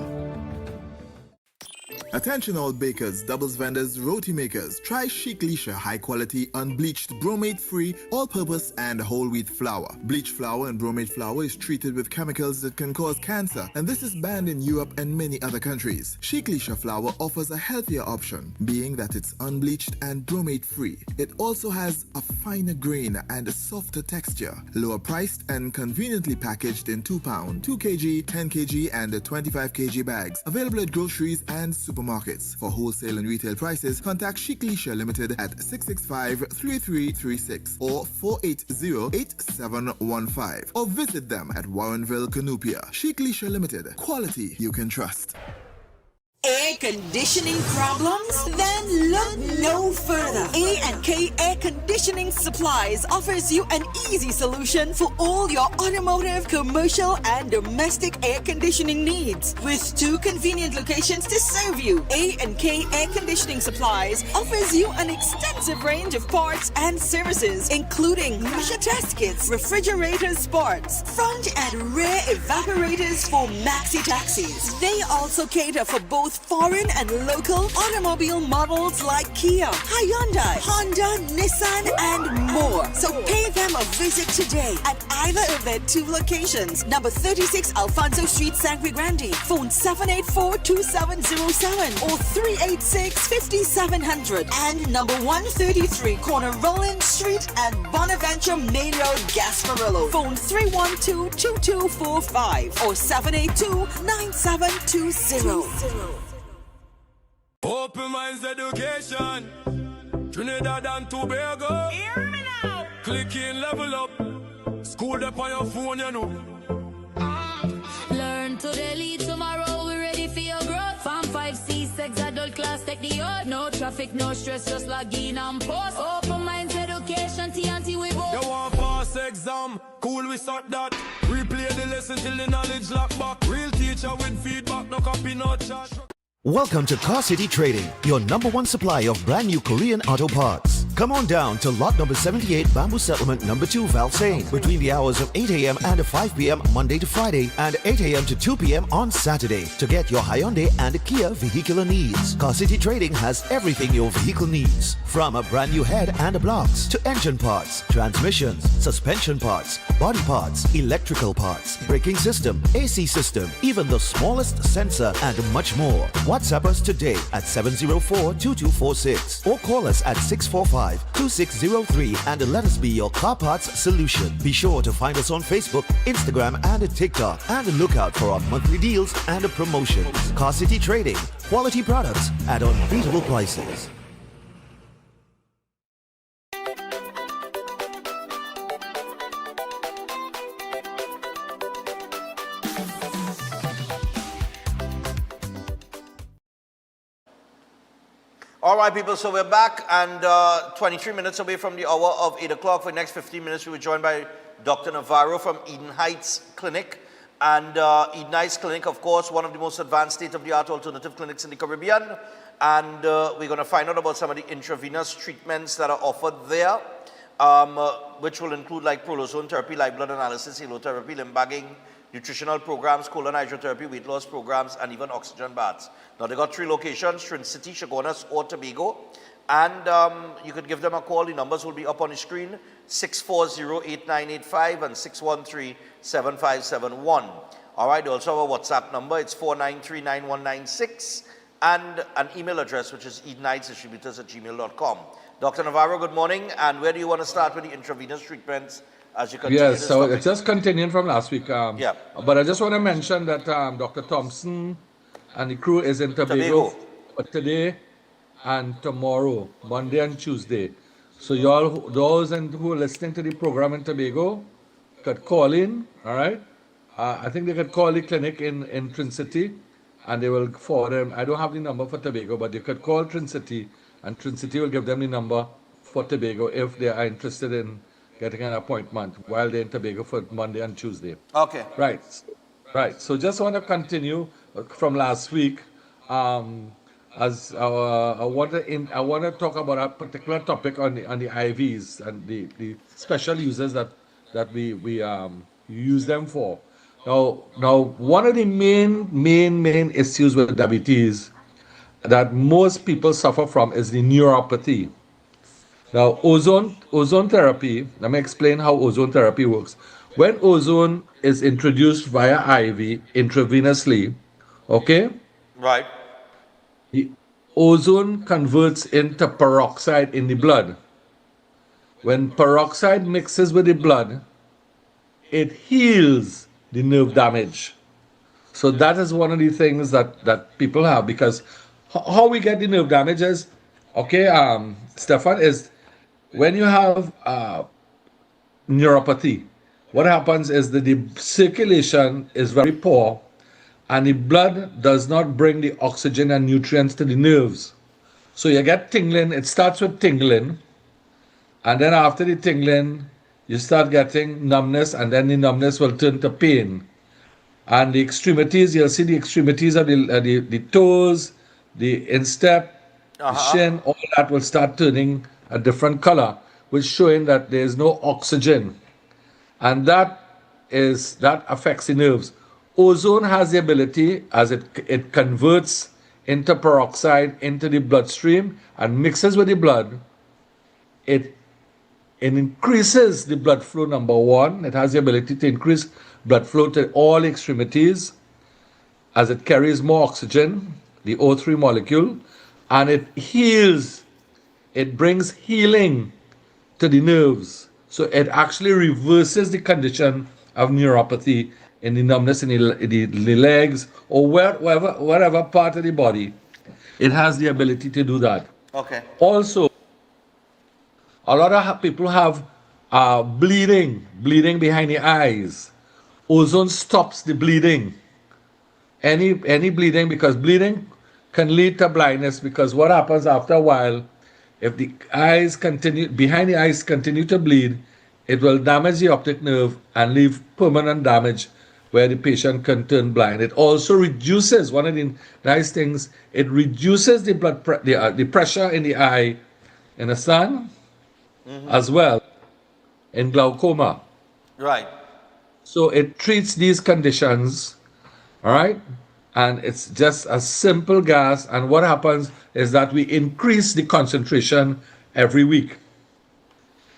Attention all bakers, doubles vendors, roti makers. Try Chic Leisha high quality, unbleached, bromate free, all purpose and whole wheat flour. Bleached flour and bromate flour is treated with chemicals that can cause cancer, and this is banned in Europe and many other countries. Chic Leisha flour offers a healthier option, being that it's unbleached and bromate free. It also has a finer grain and a softer texture, lower priced and conveniently packaged in 2 pound, 2 kg, 10 kg and 25 kg bags. Available at groceries and supermarkets. For wholesale and retail prices, contact Chic Leisha Limited at 665-3336 or 480-8715 or visit them at Warrenville, Canupia. Chic Leisha Limited. Quality you can trust. Air conditioning problems? Then look no further. A&K Air Conditioning Supplies offers you an easy solution for all your automotive, commercial, and domestic air conditioning needs. With 2 convenient locations to serve you, A&K Air Conditioning Supplies offers you an extensive range of parts and services, including pressure test kits, refrigerators, parts, front and rear evaporators for maxi taxis. They also cater for both foreign and local automobile models like Kia, Hyundai, Honda, Nissan, and more. So pay them a visit Visit today at either of their 2 locations. Number 36 Alfonso Street, Sangre Grande. Phone 784-2707 or 386-5700. And number 133 Corner Roland Street and Bonaventure Main Road, Gasparillo. Phone 312-2245 or 782-9720. Open minds education. Trinidad and Tobago. Hear me now. Click in, level up. School up on your phone, you know. Learn today, lead tomorrow. We're ready for your growth. Farm 5C6 adult class, take the oath. No traffic, no stress, just log in and post. Open minds education, TNT we both. You want pass exam? Cool, we start that. Replay the lesson till the knowledge lock back. Real teacher with feedback, no copy, no chat. Welcome to Car City Trading, your #1 supply of brand new Korean auto parts. Come on down to lot number 78, Bamboo Settlement number 2, Valsane, between the hours of 8 a.m. and 5 p.m. Monday to Friday and 8 a.m. to 2 p.m. on Saturday to get your Hyundai and Kia vehicular needs. Car City Trading has everything your vehicle needs, from a brand new head and blocks to engine parts, transmissions, suspension parts, body parts, electrical parts, braking system, AC system, even the smallest sensor and much more. WhatsApp us today at 704-2246 or call us at 645-2603 and let us be your car parts solution. Be sure to find us on Facebook, Instagram and TikTok and look out for our monthly deals and promotions. Car City Trading, quality products at unbeatable prices. All right, people, so we're back and 23 minutes away from the hour of 8 o'clock. For the next 15 minutes, we were joined by Dr. Navarro from Eden Heights Clinic. And Eden Heights Clinic, of course, one of the most advanced state-of-the-art alternative clinics in the Caribbean. And we're going to find out about some of the intravenous treatments that are offered there, which will include like prolozone therapy, live blood analysis, helotherapy, limb bagging, nutritional programs, colon hydrotherapy, weight loss programs, and even oxygen baths. Now, they got 3 locations, Trin City, Chaguanas, or Tobago. And you could give them a call. The numbers will be up on the screen, 640-8985 and 613-7571. All right, they also have a WhatsApp number. It's 493-9196. And an email address, which is edenheightsdistributors@gmail.com. Dr. Navarro, good morning. And where do you want to start with the intravenous treatments as you continue Yes, this so topic? it's just continuing from last week. But I just want to mention that Dr. Thompson and the crew is in Tobago for today and tomorrow, Monday and Tuesday. So y'all, those who are listening to the program in Tobago could call in, all right? I think they could call the clinic in Trin City and they will forward them. I don't have the number for Tobago, but they could call Trin City and Trin City will give them the number for Tobago if they are interested in getting an appointment while they're in Tobago for Monday and Tuesday. Okay. Right. So just want to continue from last week. As I want to talk about a particular topic on the IVs and the special uses that we use them for. Now one of the main issues with diabetes that most people suffer from is the neuropathy. Now, ozone therapy, let me explain how ozone therapy works. When ozone is introduced via IV intravenously, okay? Right. The ozone converts into peroxide in the blood. When peroxide mixes with the blood, it heals the nerve damage. So that is one of the things that people have, because how we get the nerve damage is, okay, Stefan, is when you have neuropathy, what happens is that the circulation is very poor and the blood does not bring the oxygen and nutrients to the nerves. So you get tingling. It starts with tingling, and then after the tingling, you start getting numbness, and then the numbness will turn to pain. And the extremities, you'll see the extremities of the toes, the instep, the shin, all that will start turning a different color, which showing that there is no oxygen. And that affects the nerves. Ozone has the ability, as it converts into peroxide into the bloodstream and mixes with the blood, it It increases the blood flow, number one. It has the ability to increase blood flow to all extremities as it carries more oxygen, the O3 molecule, and it heals. It brings healing to the nerves. So it actually reverses the condition of neuropathy in the numbness in the legs or whatever part of the body. It has the ability to do that. Okay. Also, a lot of people have bleeding behind the eyes. Ozone stops the bleeding. Any bleeding, because bleeding can lead to blindness, because what happens after a while, if the eyes behind the eyes continue to bleed, it will damage the optic nerve and leave permanent damage where the patient can turn blind. It also reduces, one of the nice things, it reduces the the pressure in the eye in the sun, as well in glaucoma. Right. So it treats these conditions, all right? And it's just a simple gas. And what happens is that we increase the concentration every week.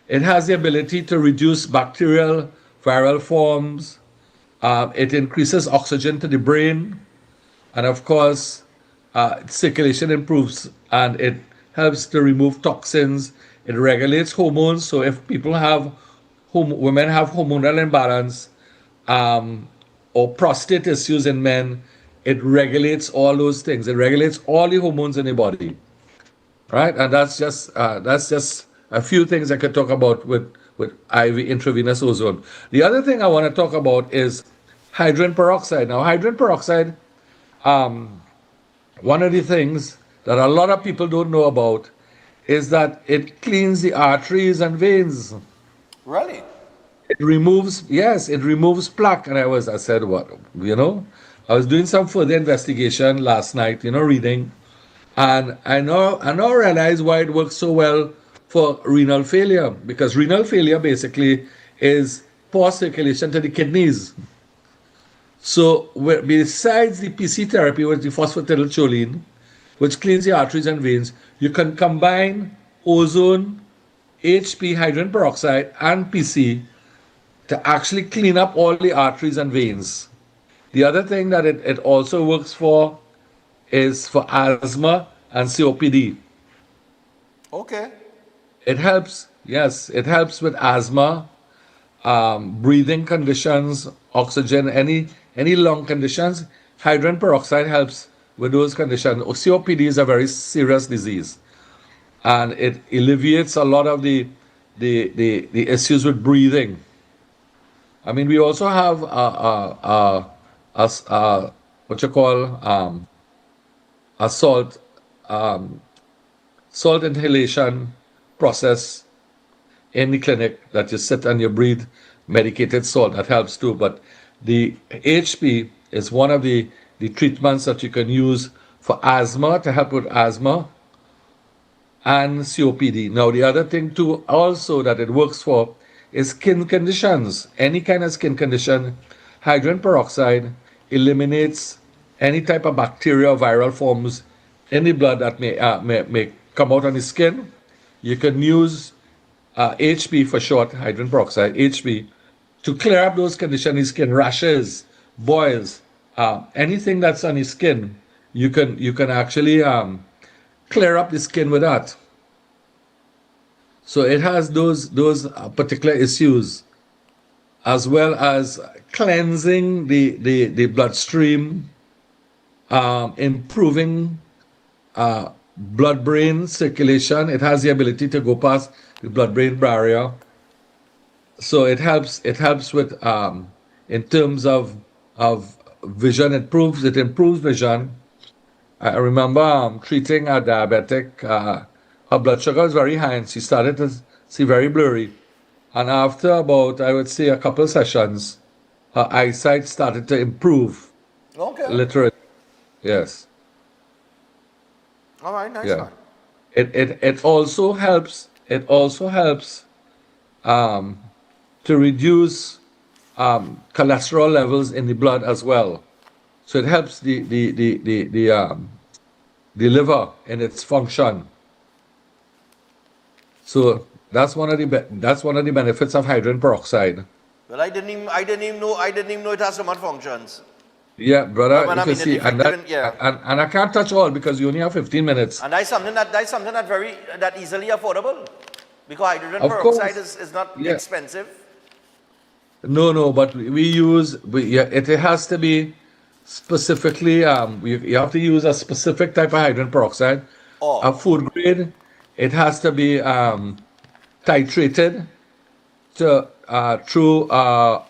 It has the ability to reduce bacterial, viral forms. It increases oxygen to the brain. And of course, circulation improves and it helps to remove toxins. It regulates hormones. So if people have, women have hormonal imbalance or prostate issues in men, it regulates all those things. It regulates all the hormones in the body, right? And that's just a few things I could talk about with IV intravenous ozone. The other thing I want to talk about is hydrogen peroxide. Now, hydrogen peroxide, one of the things that a lot of people don't know about is that it cleans the arteries and veins. Really? It removes plaque. And I said, what, I was doing some further investigation last night, reading, and I now realize why it works so well for renal failure, because renal failure basically is poor circulation to the kidneys. So besides the PC therapy with the phosphatidylcholine, which cleans the arteries and veins, you can combine ozone, HP, hydrogen peroxide, and PC to actually clean up all the arteries and veins. The other thing that it also works for is for asthma and COPD. Okay. It helps with asthma, breathing conditions, oxygen, any lung conditions. Hydrogen peroxide helps with those conditions. COPD is a very serious disease, and it alleviates a lot of the issues with breathing. I mean, we also have what you call a salt inhalation process in the clinic that you sit and you breathe medicated salt. That helps too. But the HP is one of the treatments that you can use for asthma, to help with asthma and COPD. Now, the other thing too also that it works for is skin conditions. Any kind of skin condition, hydrogen peroxide eliminates any type of bacteria or viral forms in the blood that may come out on the skin. You can use HP for short, hydrogen peroxide, HP, to clear up those conditions, skin rashes, boils, anything that's on the skin. You can actually clear up the skin with that. So it has those particular issues, as well as cleansing the bloodstream, improving blood-brain circulation. It has the ability to go past the blood-brain barrier. So it helps with in terms of vision. It improves vision. I remember treating a diabetic. Her blood sugar was very high and she started to see very blurry. And after about, I would say, a couple sessions, her eyesight started to improve. Okay. Literally. Yes. All right, nice Yeah. one. It also helps to reduce cholesterol levels in the blood as well. So it helps the liver in its function. So That's one of the benefits of hydrogen peroxide. Well, I didn't even know it has so much functions. Yeah, brother, Well, you I can mean, see, and, and I can't touch all because you only have 15 minutes. And that's something that easily affordable, because hydrogen Of peroxide course. is not Yeah. expensive. No, but it has to be specifically, you have to use a specific type of hydrogen peroxide. Oh. A food grade, it has to be titrated to through a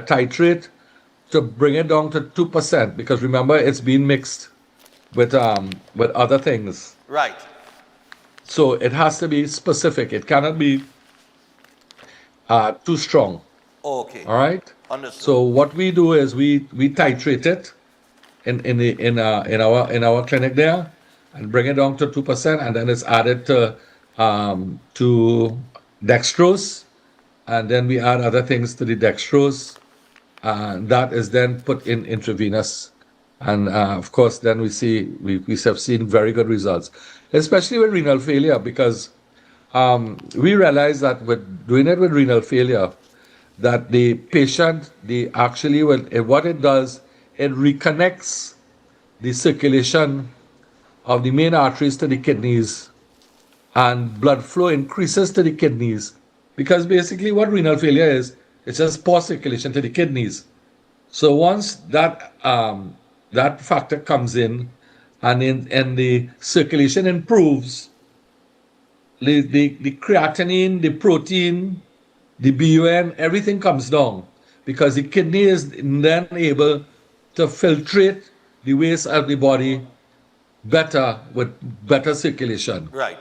titrate to bring it down to 2%, because remember it's being mixed with other things. Right. So it has to be specific. It cannot be too strong. Okay. All right. Understood. So what we do is we titrate it in our clinic there, and bring it down to 2%, and then it's added to dextrose, and then we add other things to the dextrose. That is then put in intravenous, and of course then we have seen very good results, especially with renal failure, because we realize that with doing it with renal failure, that the patient, what it does, it reconnects the circulation of the main arteries to the kidneys, and blood flow increases to the kidneys, because basically what renal failure is, it's just poor circulation to the kidneys. So once that factor comes in, and the circulation improves, the creatinine, the protein, the BUN, everything comes down, because the kidney is then able to filtrate the waste of the body better with better circulation. Right.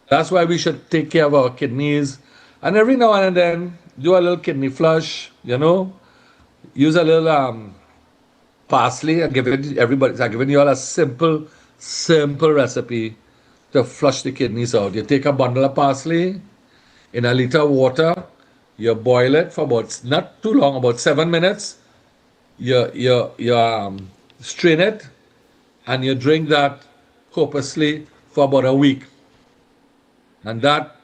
That's why we should take care of our kidneys, and every now and then do a little kidney flush, use a little parsley, and give it everybody. I'm giving you all a simple recipe to flush the kidneys out. You take a bundle of parsley in a liter of water, you boil it for not too long, about 7 minutes. You strain it, and you drink that copiously for about a week, and that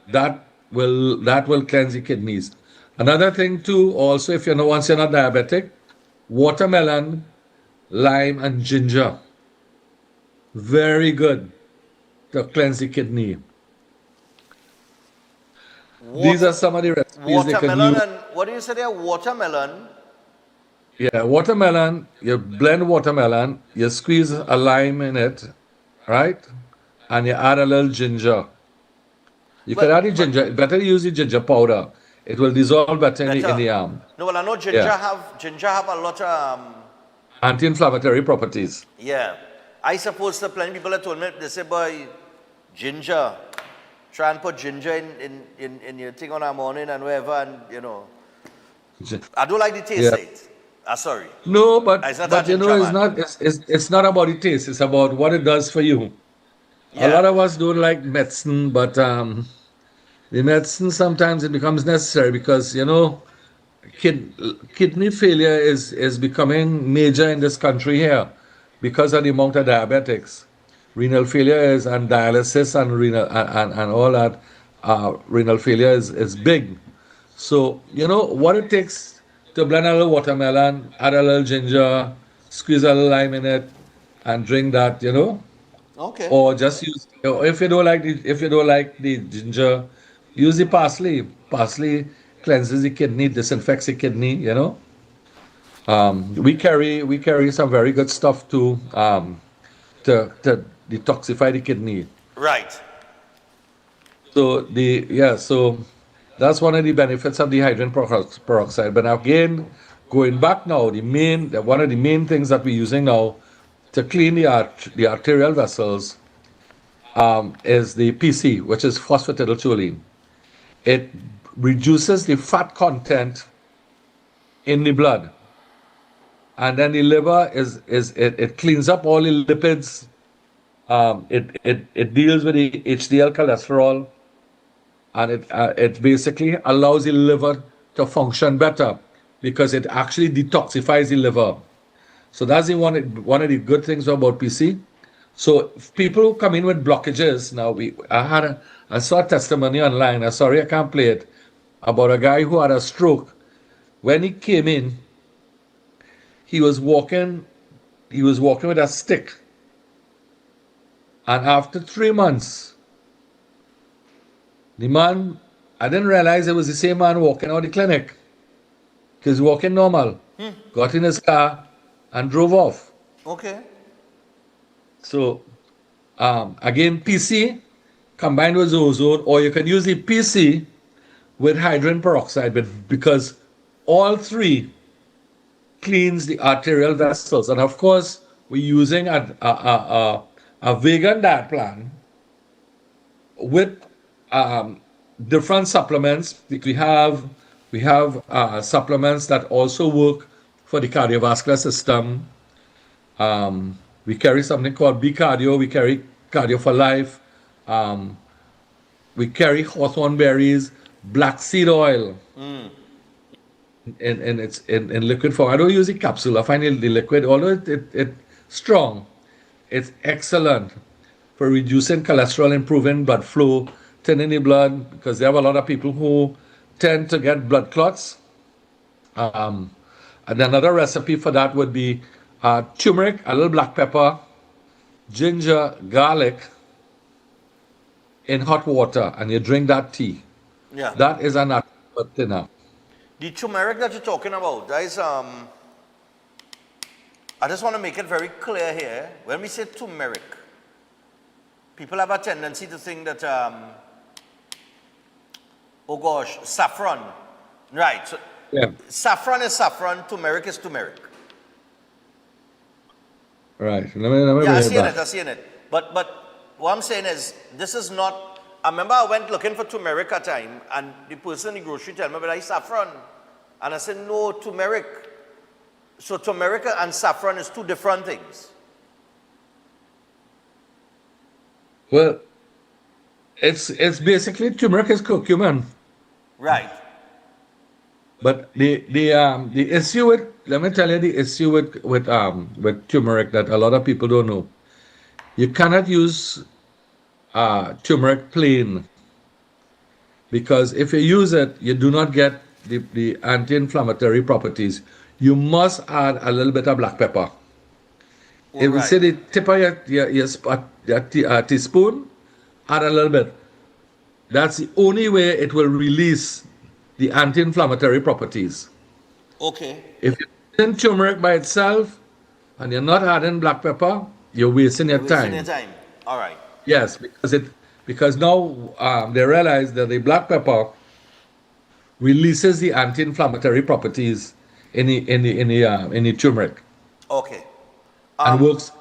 will cleanse the kidneys. Another thing too, also, if once you're not diabetic, watermelon, lime, and ginger, very good to cleanse the kidney. These are some of the recipes they can Watermelon use. and what do you say there? Watermelon. Yeah, watermelon, you blend watermelon, you squeeze a lime in it, right? And you add a little ginger. You can add the ginger, better use the ginger powder. It will dissolve better in the arm. No, well, I know ginger have a lot of Anti-inflammatory properties. yeah. I suppose the plenty people have told me, they say, boy, ginger. Try and put ginger in your thing on a morning and whatever, and I don't like the taste of it. Sorry. No, but It's not but a ginger it's not about the taste. It's about what it does for you. A lot of us don't like medicine, but the medicine sometimes it becomes necessary, because kidney failure is becoming major in this country here because of the amount of diabetics. Renal failure is, and dialysis, and renal and all that. Renal failure is big. So what it takes to blend a little watermelon, add a little ginger, squeeze a little lime in it, and drink that. Okay. Or just use, if you don't like the ginger, use the parsley. Parsley cleanses the kidney, disinfects the kidney. We carry some very good stuff to detoxify the kidney. Right. So that's one of the benefits of the hydrogen peroxide. But again, going back now, one of the main things that we're using now to clean the arterial vessels is the PC, which is phosphatidylcholine. It reduces the fat content in the blood, and then the liver it cleans up all the lipids. It deals with the HDL cholesterol, and it basically allows the liver to function better, because it actually detoxifies the liver. So that's one of the good things about PC. So people who come in with blockages, now I saw a testimony online. I'm sorry I can't play it, about a guy who had a stroke. When he came in, he was walking with a stick. And after 3 months, the man, I didn't realize it was the same man walking out of the clinic. Because he's walking normal. Got in his car and drove off. Okay. So, again, PC combined with ozone, or you can use the PC with hydrogen peroxide, but because all three cleans the arterial vessels. And of course, we're using a vegan diet plan with different supplements. We have supplements that also work for the cardiovascular system. We carry something called B Cardio. We carry Cardio for Life. We carry hawthorn berries, black seed oil. And it's in liquid form. I don't use the capsule. I find the liquid, although it's strong, it's excellent for reducing cholesterol, improving blood flow, thinning the blood, because there have a lot of people who tend to get blood clots. And another recipe for that would be turmeric, a little black pepper, ginger, garlic in hot water, and you drink that tea. Yeah. That is a natural thinner. The turmeric that you're talking about, that is, I just want to make it very clear here. When we say turmeric, people have a tendency to think that, oh gosh, saffron. Right. So yeah. Saffron is saffron, turmeric is turmeric. Right. Let me Yeah, I see it. But what I'm saying is, this is not. I remember I went looking for turmeric at time, and the person in the grocery told me, but I saffron. And I said, no, turmeric. So turmeric and saffron is two different things. Well, it's basically turmeric is curcumin. Right. But the issue with, let me tell you the issue with turmeric that a lot of people don't know. You cannot use turmeric plain, because if you use it, you do not get the anti-inflammatory properties. You must add a little bit of black pepper. If you say the tip of your teaspoon, add a little bit. That's the only way it will release the anti-inflammatory properties. Okay. If you're using turmeric by itself and you're not adding black pepper, you're wasting your time. Wasting your time. All right. Yes, because now they realize that the black pepper releases the anti-inflammatory properties in the turmeric. Okay. And works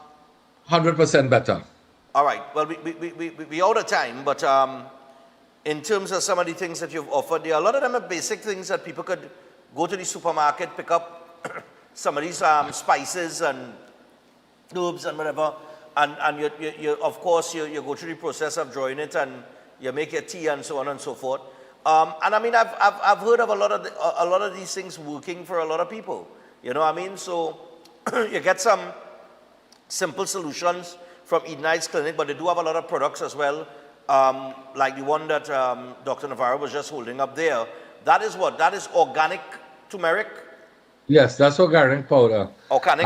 100% better. All right. Well, we out of time, but in terms of some of the things that you've offered, there are a lot of them are basic things that people could go to the supermarket, pick up some of these spices and herbs and whatever, and you of course you go through the process of drawing it and you make your tea and so on and so forth. And I mean, I've heard of a lot of these things working for a lot of people. You know what I mean? So you get some simple solutions from Edenite's clinic, but they do have a lot of products as well, like the one that Dr. Navarro was just holding up there. That is what? That is organic turmeric? Yes, that's organic powder. Organic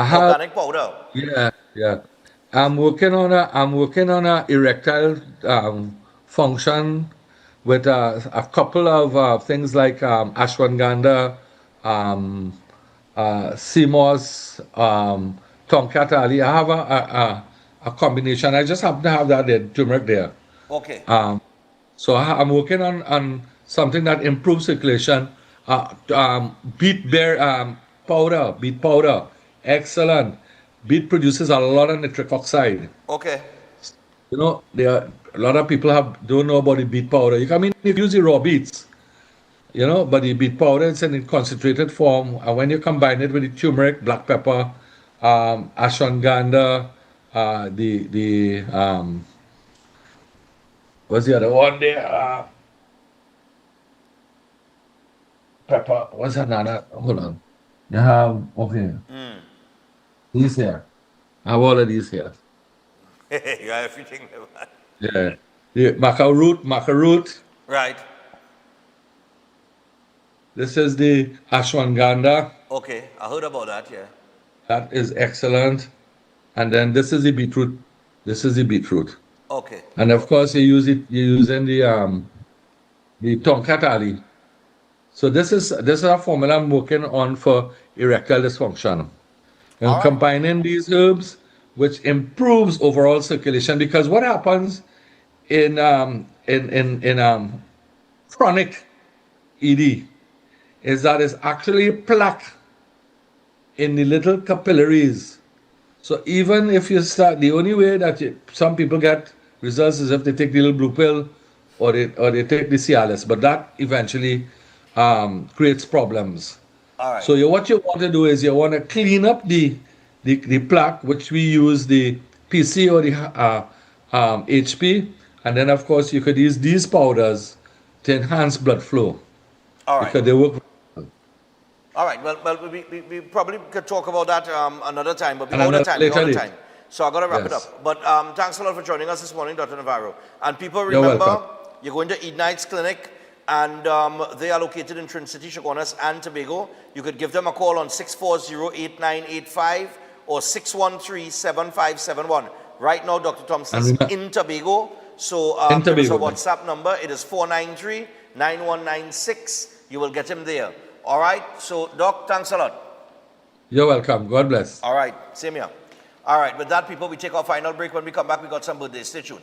powder. Yeah. I'm working on a erectile function with a couple of things like ashwagandha, CMOS, Tomcat Ali. I have a combination. I just happen to have that there, turmeric there. Okay. So I'm working on something that improves circulation. Beet powder, excellent. Beet produces a lot of nitric oxide. Okay. You know, a lot of people don't know about the beet powder. You use the raw beets, you know, but the beet powder is in a concentrated form. And when you combine it with the turmeric, black pepper, ashwagandha, what's the other one there? Pepper. What's another? Hold on. You have, okay. These here. I have all of these here. You got everything there. Yeah. The maca root. Right. This is the ashwagandha. Okay, I heard about that, yeah. That is excellent. And then this is the beetroot. Okay. And of course you're using the tonkatali. So this is a formula I'm working on for erectile dysfunction. And combining these herbs, which improves overall circulation, because what happens in chronic ED is that it's actually plaque in the little capillaries. So even if you start, the only way that some people get results is if they take the little blue pill or they take the Cialis, but that eventually creates problems. All right. So what you want to do is you want to clean up the plaque, which we use the PC or the HP, and then of course you could use these powders to enhance blood flow. All right. Because they work. All right. Well, we probably could talk about that another time, but we're out of time. So I got to wrap it up. But thanks a lot for joining us this morning, Dr. Navarro. And people remember, you're going to Edenite's Clinic, and they are located in Trinity City, Chaguanas, and Tobago. You could give them a call on 640-8985 or 613-7571. Right now, Dr. Thompson is in Tobago. So there is a WhatsApp number. It is 493-9196. You will get him there. All right. So, Doc, thanks a lot. You're welcome. God bless. All right. Same here. All right. With that, people, we take our final break. When we come back, we got some birthdays. Stay tuned.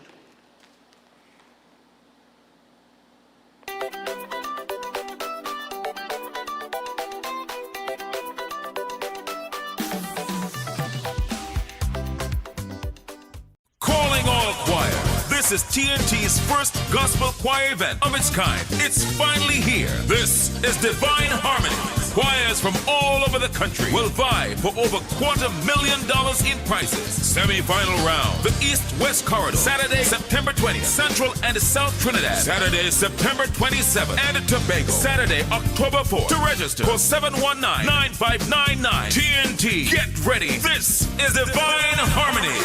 Calling all choir. This is TNT's first gospel choir event of its kind. It's finally here. This is Divine Harmony. Choirs from all over the country will vie for over $250,000 in prizes. Semi-final round, the East-West Corridor, Saturday, September 20th, Central and South Trinidad, Saturday, September 27th, and Tobago, Saturday, October 4th. To register, call 719-9599. TNT, get ready. This is Divine Harmony.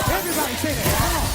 Everybody say that.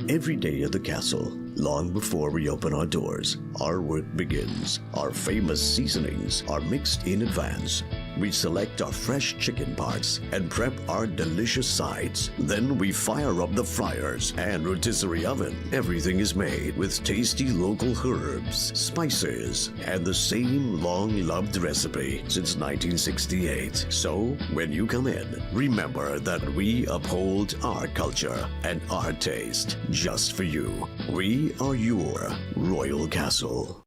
Every day at the castle, long before we open our doors, our work begins. Our famous seasonings are mixed in advance. We select our fresh chicken parts and prep our delicious sides. Then we fire up the fryers and rotisserie oven. Everything is made with tasty local herbs, spices, and the same long-loved recipe since 1968. So, when you come in, remember that we uphold our culture and our taste just for you. We are your Royal Castle.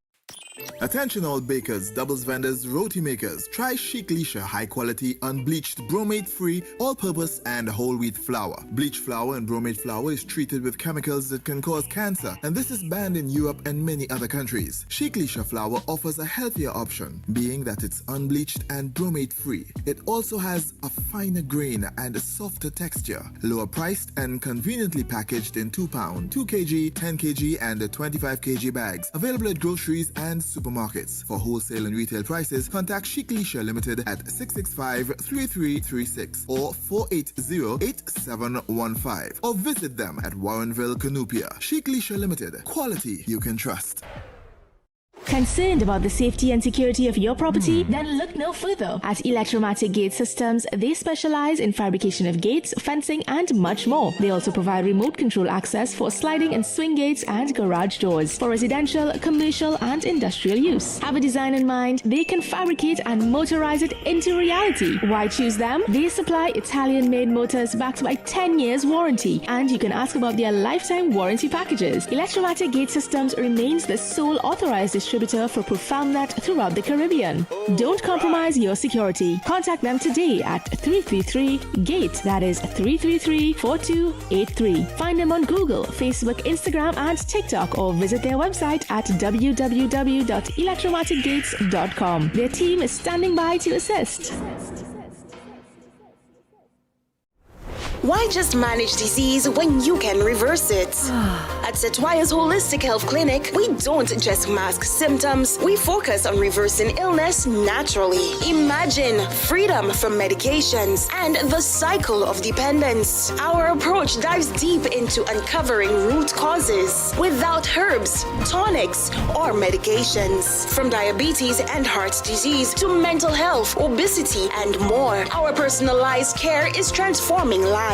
Attention all bakers, doubles vendors, roti makers. Try Chic Leisha high quality unbleached bromate free all-purpose and whole wheat flour. Bleached flour and bromate flour is treated with chemicals that can cause cancer, and this is banned in Europe and many other countries. Chic Leisha flour offers a healthier option, being that it's unbleached and bromate free. It also has a finer grain and a softer texture, lower priced and conveniently packaged in 2 pound, 2 kg, 10 kg and 25 kg bags. Available at groceries and supermarkets. For wholesale and retail prices, contact Chic Leisha Limited at 665-3336 or 480-8715 or visit them at Warrenville, Canoopia. Chic Leisha Limited. Quality you can trust. Concerned about the safety and security of your property? Then look no further. At Electromatic Gate Systems, they specialize in fabrication of gates, fencing, and much more. They also provide remote control access for sliding and swing gates and garage doors for residential, commercial, and industrial use. Have a design in mind? They can fabricate and motorize it into reality. Why choose them? They supply Italian-made motors backed by 10 years warranty, and you can ask about their lifetime warranty packages. Electromatic Gate Systems remains the sole authorized distributor distributor for ProfoundNet throughout the Caribbean. Don't compromise your security. Contact them today at 333-GATE, that is 333-4283. Find them on Google, Facebook, Instagram, and TikTok, or visit their website at www.electromaticgates.com. Their team is standing by to assist. Why just manage disease when you can reverse it? At Setwaya's Holistic Health Clinic, we don't just mask symptoms, we focus on reversing illness naturally. Imagine freedom from medications and the cycle of dependence. Our approach dives deep into uncovering root causes without herbs, tonics, or medications. From diabetes and heart disease to mental health, obesity, and more, our personalized care is transforming lives.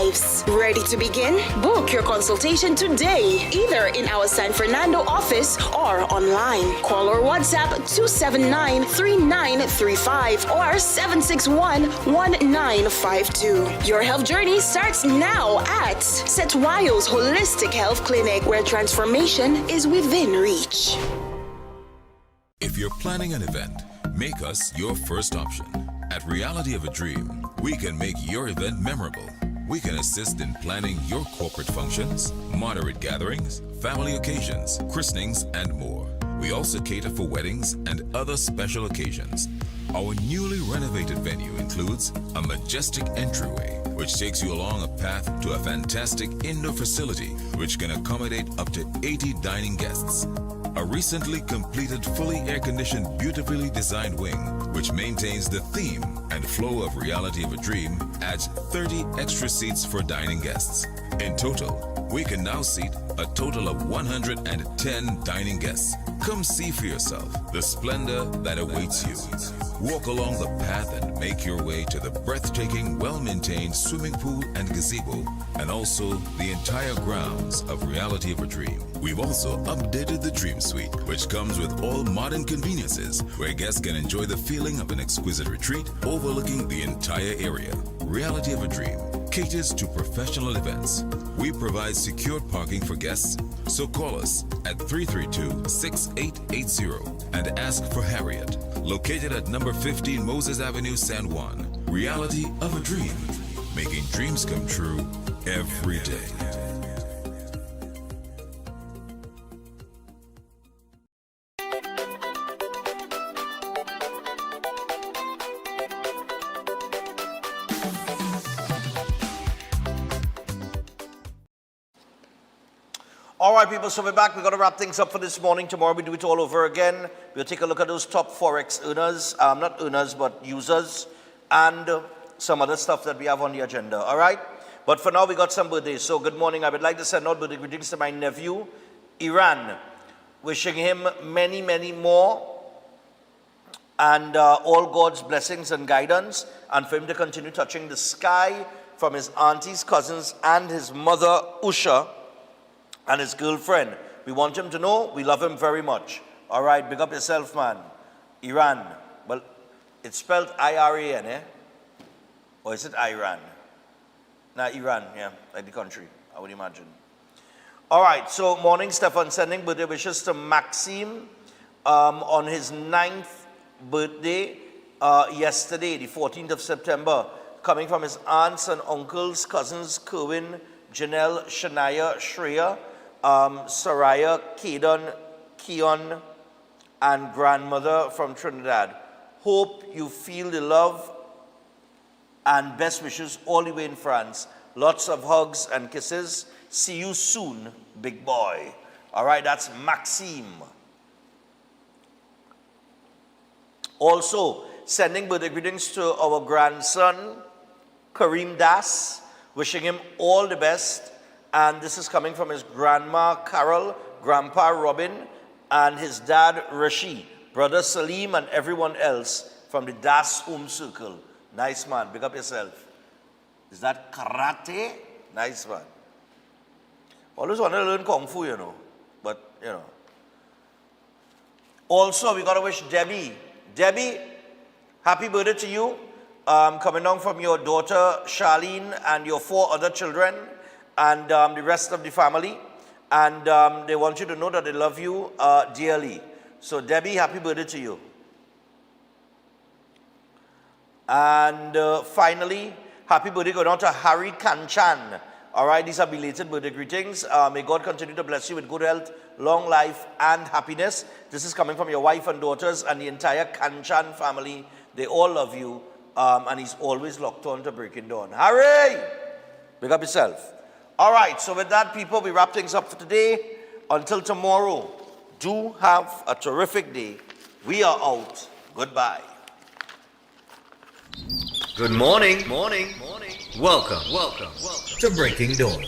Ready to begin? Book your consultation today, either in our San Fernando office or online. Call or WhatsApp 279-3935 or 761-1952. Your health journey starts now at Setwayo's Holistic Health Clinic, where transformation is within reach. If you're planning an event, make us your first option. At Reality of a Dream, we can make your event memorable. We can assist in planning your corporate functions, moderate gatherings, family occasions, christenings, and more. We also cater for weddings and other special occasions. Our newly renovated venue includes a majestic entryway, which takes you along a path to a fantastic indoor facility, which can accommodate up to 80 dining guests. A recently completed, fully air-conditioned, beautifully designed wing, which maintains the theme and flow of Reality of a Dream, adds 30 extra seats for dining guests. In total, we can now seat a total of 110 dining guests. Come see for yourself the splendor that awaits you. Walk along the path and make your way to the breathtaking, well-maintained swimming pool and gazebo, and also the entire grounds of Reality of a Dream. We've also updated the Dream Suite, which comes with all modern conveniences, where guests can enjoy the feeling of an exquisite retreat overlooking the entire area. Reality of a Dream caters to professional events. We provide secured parking for guests, so call us at 332-6880 and ask for Harriet, located at number 15 Moses Avenue, San Juan. Reality of a Dream, making dreams come true every day. All right, people, so we're back. We're going to wrap things up for this morning. Tomorrow we do it all over again. We'll take a look at those top Forex earners, not earners, but users, and some other stuff that we have on the agenda, all right? But for now, we got some birthdays. So good morning. I would like to send out birthday greetings to my nephew, Iran, wishing him many, many more, and all God's blessings and guidance, and for him to continue touching the sky from his aunties, cousins, and his mother, Usha, and his girlfriend. We want him to know we love him very much. All right, big up yourself, man. Iran. Well, it's spelled I-R-A-N, eh? Or is it Iran? Nah, Iran, yeah, like the country, I would imagine. All right, so morning, Stefan, sending birthday wishes to Maxime on his 9th birthday yesterday, the 14th of September, coming from his aunts and uncles, cousins, Kerwin, Janelle, Shania, Shreya, Saraya, Kaden, Keon, and grandmother from Trinidad. Hope you feel the love and best wishes all the way in France. Lots of hugs and kisses. See you soon, big boy. All right, that's Maxime. Also, sending birthday greetings to our grandson, Kareem Das, wishing him all the best. And this is coming from his grandma, Carol, grandpa, Robin, and his dad, Rashi, brother Salim, and everyone else from the Das Home Circle. Nice, man. Big up yourself. Is that karate? Nice, man. Always wanted to learn Kung Fu, you know. But, you know. Also, we got to wish Debbie. Debbie, happy birthday to you. Coming down from your daughter, Charlene, and your 4 other children, and the rest of the family. And they want you to know that they love you dearly. So Debbie, happy birthday to you. And finally, happy birthday going on to Harry Kanchan. All right, these are belated birthday greetings. May God continue to bless you with good health, long life, and happiness. This is coming from your wife and daughters and the entire Kanchan family. They all love you, and he's always locked on to Breaking Dawn. Harry! Big up yourself. All right, so with that, people, we wrap things up for today. Until tomorrow, do have a terrific day. We are out. Goodbye. Good morning. Welcome to Breaking Dawn.